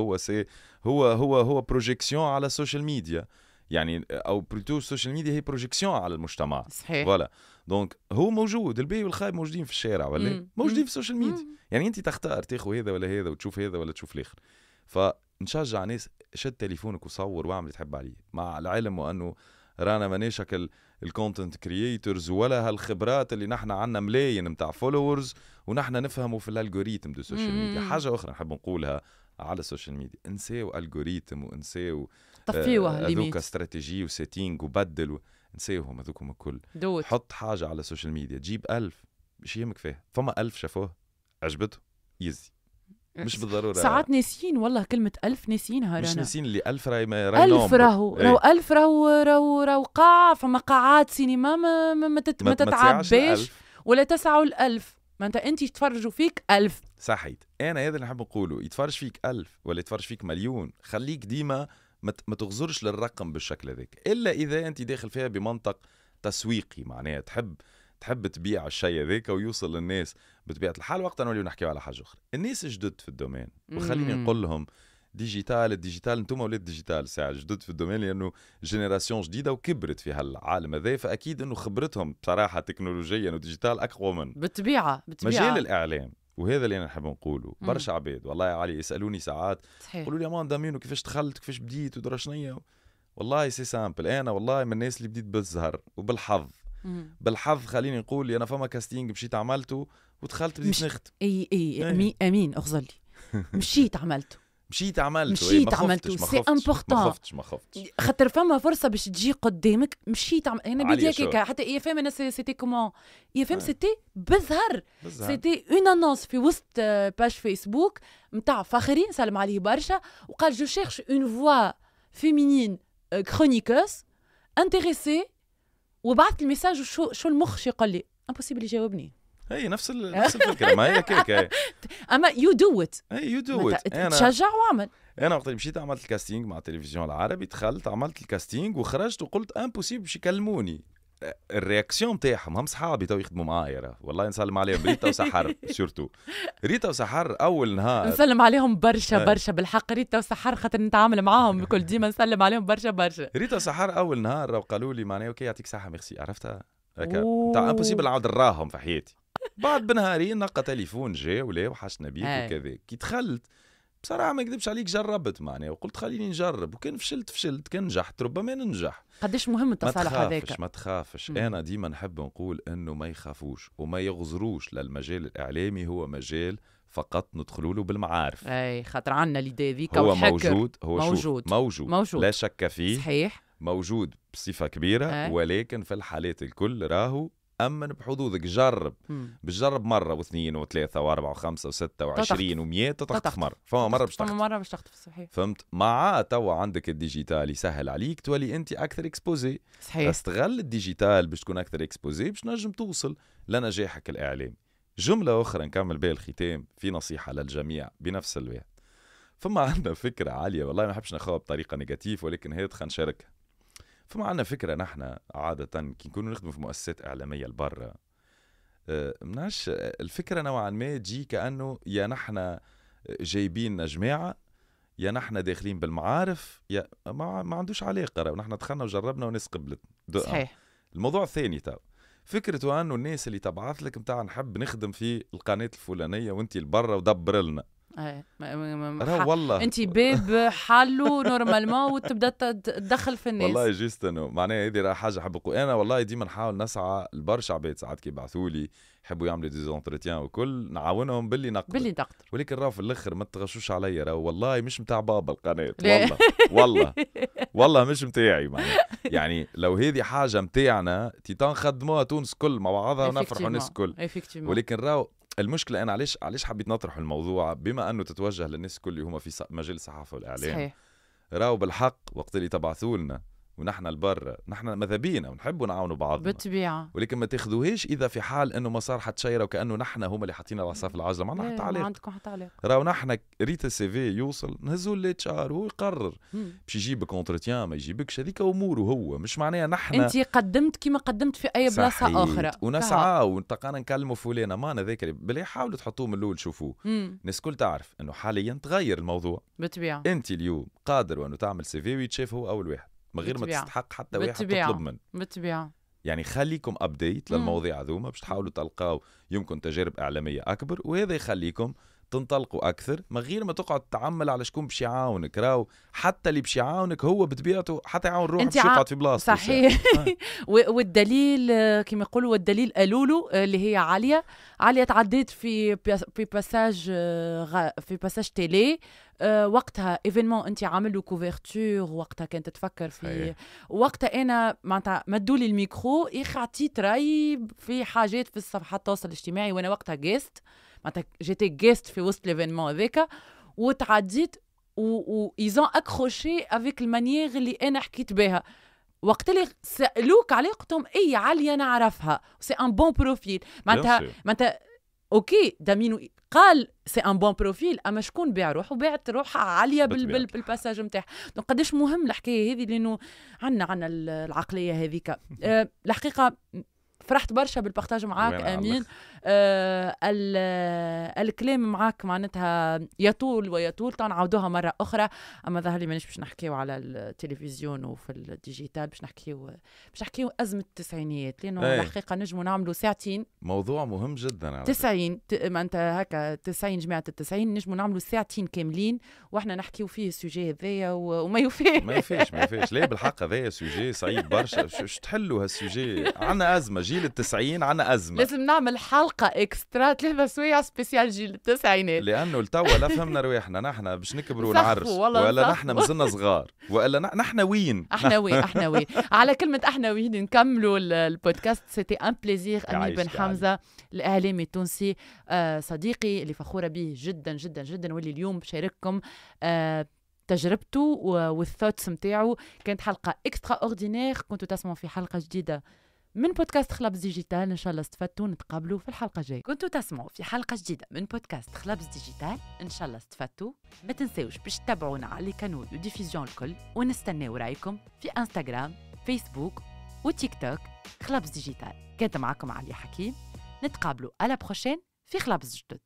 هو بروجيكسيون على السوشيال ميديا. يعني او بلوتو السوشيال ميديا هي بروجيكسيون على المجتمع. صحيح. فوالا دونك هو موجود، البي والخايب موجودين في الشارع ولا موجودين في السوشيال ميديا. يعني انت تختار تاخذ هذا ولا هذا وتشوف هذا ولا تشوف الاخر. فنشجع ناس شد تليفونك وصور واعمل اللي تحب عليه، مع العلم وانه رانا مانيش الكونتنت كرييتورز ولا هالخبرات اللي نحن عنا ملايين متاع فولورز ونحن نفهموا في الالغوريتم دو السوشيال ميديا. حاجه اخرى نحب نقولها على السوشيال ميديا، انساو الجوريتم وانساو طفيوها هذوك استراتيجي وسيتينج وبدل انساوهم هذوكم الكل. حط حاجه على السوشيال ميديا تجيب 1000 مش يهمك فيها، فما 1000 شافوه عجبته يزي، مش بالضروره. ساعات ناسين والله كلمه 1000 ناسينها، مش ناسين اللي 1000 راهي 1000 راهو 1000 راهو قاعة، فما قاعات سينما ما تتعباش ولا تسعوا ال1000. ما انت يتفرجوا فيك 1000. صحيت. انا هذا اللي نحب نقوله، يتفرج فيك 1000 ولا يتفرج فيك مليون، خليك ديما ما تغزرش للرقم بالشكل هذاك، الا اذا انت داخل فيها بمنطق تسويقي، معناها تحب تبيع الشيء هذاك ويوصل للناس بطبيعه الحال. وقتها نوليو نحكيو على حاجه اخرى، الناس جدد في الدومين، وخليني نقول لهم الديجيتال انتم ولاد ديجيتال ساعه جدد في الدومين، لانه جينيراسيون جديده وكبرت في هالعالم هذا، فاكيد انه خبرتهم بصراحه تكنولوجيا وديجيتال اقوى من بالطبيعه. مجال الاعلام. وهذا اللي انا نحب نقوله. برشا عباد والله يا علي يسالوني ساعات يقولوا لي امان دامينو كيفاش دخلت كيفاش بديت ودرشنيه. والله سي سامبل، انا والله من الناس اللي بديت بالزهر وبالحظ. بالحظ خليني نقول، انا فما كاستينج مشيت عملته ودخلت بديت نخت. اي امين اغزر لي. مشيت عملته سي امبورطون. ما خفتش خاطر فما فرصه باش تجي قدامك. مشيت انا بديك هكا. حتى اي فام انا سيتي كومون اي فام سيتي بالزهر. سيتي اون انونس في وسط باج فيسبوك نتاع فخري نسلم عليه برشا، وقال جو شيرش اون فوا فيمينين كرونيكوس انتريسي، وبعثت الميساج شو المخ يقول لي امبوسيبل يجاوبني. هي نفس الفكره، ما هي كيك. اما يو دو ات تشجع واعمل. انا وقت مشيت عملت الكاستينج مع التلفزيون العربي، دخلت عملت الكاستينج وخرجت وقلت امبوسيبل باش يكلموني. الرياكسيون تاعهم هم صحابي تو يخدموا معايا، والله نسلم عليهم ريتا وسحر. سورتو ريتا وسحر اول نهار نسلم عليهم برشا بالحق. ريتا وسحر خاطر نتعامل معاهم بكل ديما نسلم عليهم برشا. ريتا وسحر اول نهار قالوا لي معناها اوكي يعطيك صحه ميرسي، عرفتها هكا تاع امبوسيبل نعاود نراهم في حياتي. بعد بنهارين نلقى تليفون جا ولا وحشنا بيك وكذا. كي دخلت بصراحه ما نكذبش عليك جربت معناها وقلت خليني نجرب، وكان فشلت كان نجحت ربما ننجح. قداش مهم التصالح هذاك. ما تخافش. انا ديما نحب نقول انه ما يخافوش وما يغزروش للمجال الاعلامي، هو مجال فقط ندخلوا له بالمعارف. اي خاطر عندنا ليدي ذيك هو موجود لا شك فيه. صحيح موجود بصفه كبيره. ولكن في الحالات الكل راهو أمن بحظوظك. جرب بتجرب مرة واثنين وثلاثة وأربعة وخمسة وستة وعشرين ومئة تتخطف مرة، فما مرة باش تخطف. صحيح. فهمت. مع توا عندك الديجيتال يسهل عليك تولي أنت أكثر إكسبوزي. صحيح. استغل الديجيتال باش تكون أكثر إكسبوزي باش نجم توصل لنجاحك الإعلامي. جملة أخرى نكمل بها الختام في نصيحة للجميع بنفس الوقت. فما عندنا فكرة عالية والله ما نحبش ناخذها بطريقة نيجاتيف، ولكن هي خلينا نشاركها. فما عندنا فكرة نحن عادة كي نكونوا نخدموا في مؤسسات إعلامية لبرا، مناش الفكرة نوعا ما تجي كأنه يا نحن جايبين جماعة يا نحن داخلين بالمعارف، يا ما عندوش علاقة. ونحن دخلنا وجربنا وناس قبلت. صحيح. الموضوع الثاني تاو فكرة أنه الناس اللي تبعث لك متاع نحب نخدم في القناة الفلانية وانتي لبرا ودبر لنا. والله انت باب حلو نورمالمون وتبدا تدخل في الناس. والله جيست انه معناها هذه راه حاجه حب نقول. انا والله ديما نحاول نسعى لبرشا عباد ساعات كي يبعثوا لي يحبوا يعملوا ديزونتريتيان وكل نعاونهم باللي نقدر. ولكن راه في الاخر ما تغشوش عليا، راه والله مش متاع بابا القناه. والله مش متاعي معناها. يعني لو هذه حاجه متاعنا تيتان خدموها تونس كل مع بعضها ونفرحوا الناس الكل. ولكن راه المشكلة أنا علاش حبيت نطرح الموضوع بما أنه تتوجه للناس كل اللي هما في مجال الصحافة والإعلام. صحيح. راو بالحق وقت اللي تبعثوا لنا ونحن البر نحن ماذا بينا ونحبوا نعاونوا بعضنا بالطبيعة، ولكن ما تاخذوهاش إذا في حال أنه مسار حتشيرة وكأنه نحن هما اللي حاطين العصا في العجلة. ما عندنا حتى علاقة. ما عندكم حتى علاقة. راو نحن ريت السي في يوصل نهزوا الاتش ار وهو يقرر باش يجيبك اونتروتيان ما يجيبكش، هذيك اموره هو. مش معناها نحن انت قدمت كما قدمت في اي بلاصه اخرى ونسعى ونتقانا نكلموا فلانه ما ذاك بلي حاولوا تحطوه من الاول شوفوه. الناس كل تعرف انه حاليا تغير الموضوع بالطبيعه. انت اليوم قادر وانه تعمل سي في ويتشاف هو اول واحد من غير ما بالطبيعة. تستحق حتى واحد بالطبيعة. تطلب منه. بالطبيعة. يعني خليكم ابديت للمواضيع هذوما باش تحاولوا تلقاو يمكن تجارب اعلاميه اكبر، وهذا يخليكم تنطلقوا اكثر من غير ما تقعد تعمل على شكون باش يعاونك. راو حتى اللي باش يعاونك هو بطبيعته حتى يعاون روحه باش يقعد في بلاصته. صحيح. والدليل كما يقولوا، والدليل قالولو اللي هي عالية تعديت في باساج تيلي. وقتها ايفينمون انت عامل له كوفرتور، وقتها كانت تفكر في وقتها انا معناتها مدولي الميكرو عطيت راي في حاجات في الصفحات التواصل الاجتماعي، وانا وقتها جيست معناتها جيتي جيست في وسط ليفينمون هذاك، وتعديت ايزون اكروشي افيك المانيير اللي انا حكيت بها. وقت اللي سالوك عليه قلت لهم اي عاليه نعرفها، سي ان بون بروفيل معناتها اوكي دامينو قال سي ان بون بروفيل، اما شكون باع روحه؟ باعت روحها عاليه بالباساج نتاعها. دونك قداش مهم الحكايه هذه، لانه عندنا العقليه هذيك. الحقيقه فرحت برشا بالبارتاج معاك امين. الكلام معاك معناتها يطول ويطول، نعاودوها مره اخرى، اما ظهر لي مانيش باش نحكيو على التلفزيون وفي الديجيتال، باش نحكيو ازمه التسعينيات، لانه الحقيقه نجموا نعملوا ساعتين. موضوع مهم جدا على 90 معناتها هكا 90 جماعه ال90 نجموا نعملوا ساعتين كاملين واحنا نحكيو فيه السوجي هذايا وما يوفيش. ما يفيش لا بالحق هذايا سوجي صعيب برشا. شو تحلوا هالسوجي؟ عندنا ازمه جيل ال90، عندنا ازمه. لازم نعمل حلقه اكسترا 3 سوايع سبيسيال جيل التسعينات، لانه التوا لا فهمنا رواحنا نحن باش نكبروا ونعرس، ولا نحن مازلنا صغار، ولا نحن وين. احنا وين على كلمه احنا وين نكملوا البودكاست. سيتي ان بليزير امين بن حمزه الاعلامي التونسي، صديقي اللي فخوره به جدا جدا جدا، واللي اليوم بشارككم تجربته والثوتس متاعه. كانت حلقه اكسترا اوردينير. كنتوا تسمعوا في حلقه جديده من بودكاست خلابز ديجيتال. ان شاء الله استفدتوا، نتقابلوا في الحلقه الجايه. كنتوا تسمعوا في حلقه جديده من بودكاست خلابز ديجيتال. ان شاء الله استفدتوا. ما تنساوش باش تتابعونا على لي كانال دو ديفيزيون الكل، ونستناو رايكم في انستغرام، فيسبوك وتيك توك خلابز ديجيتال. كانت معكم عليا حكيم، نتقابلوا على بروشين في خلابز جدد.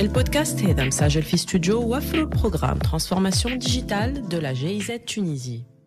البودكاست هذا مسجل في استوديو وفروا البروغرام ترانسفورماسيون ديجيتال de la GIZ Tunisie.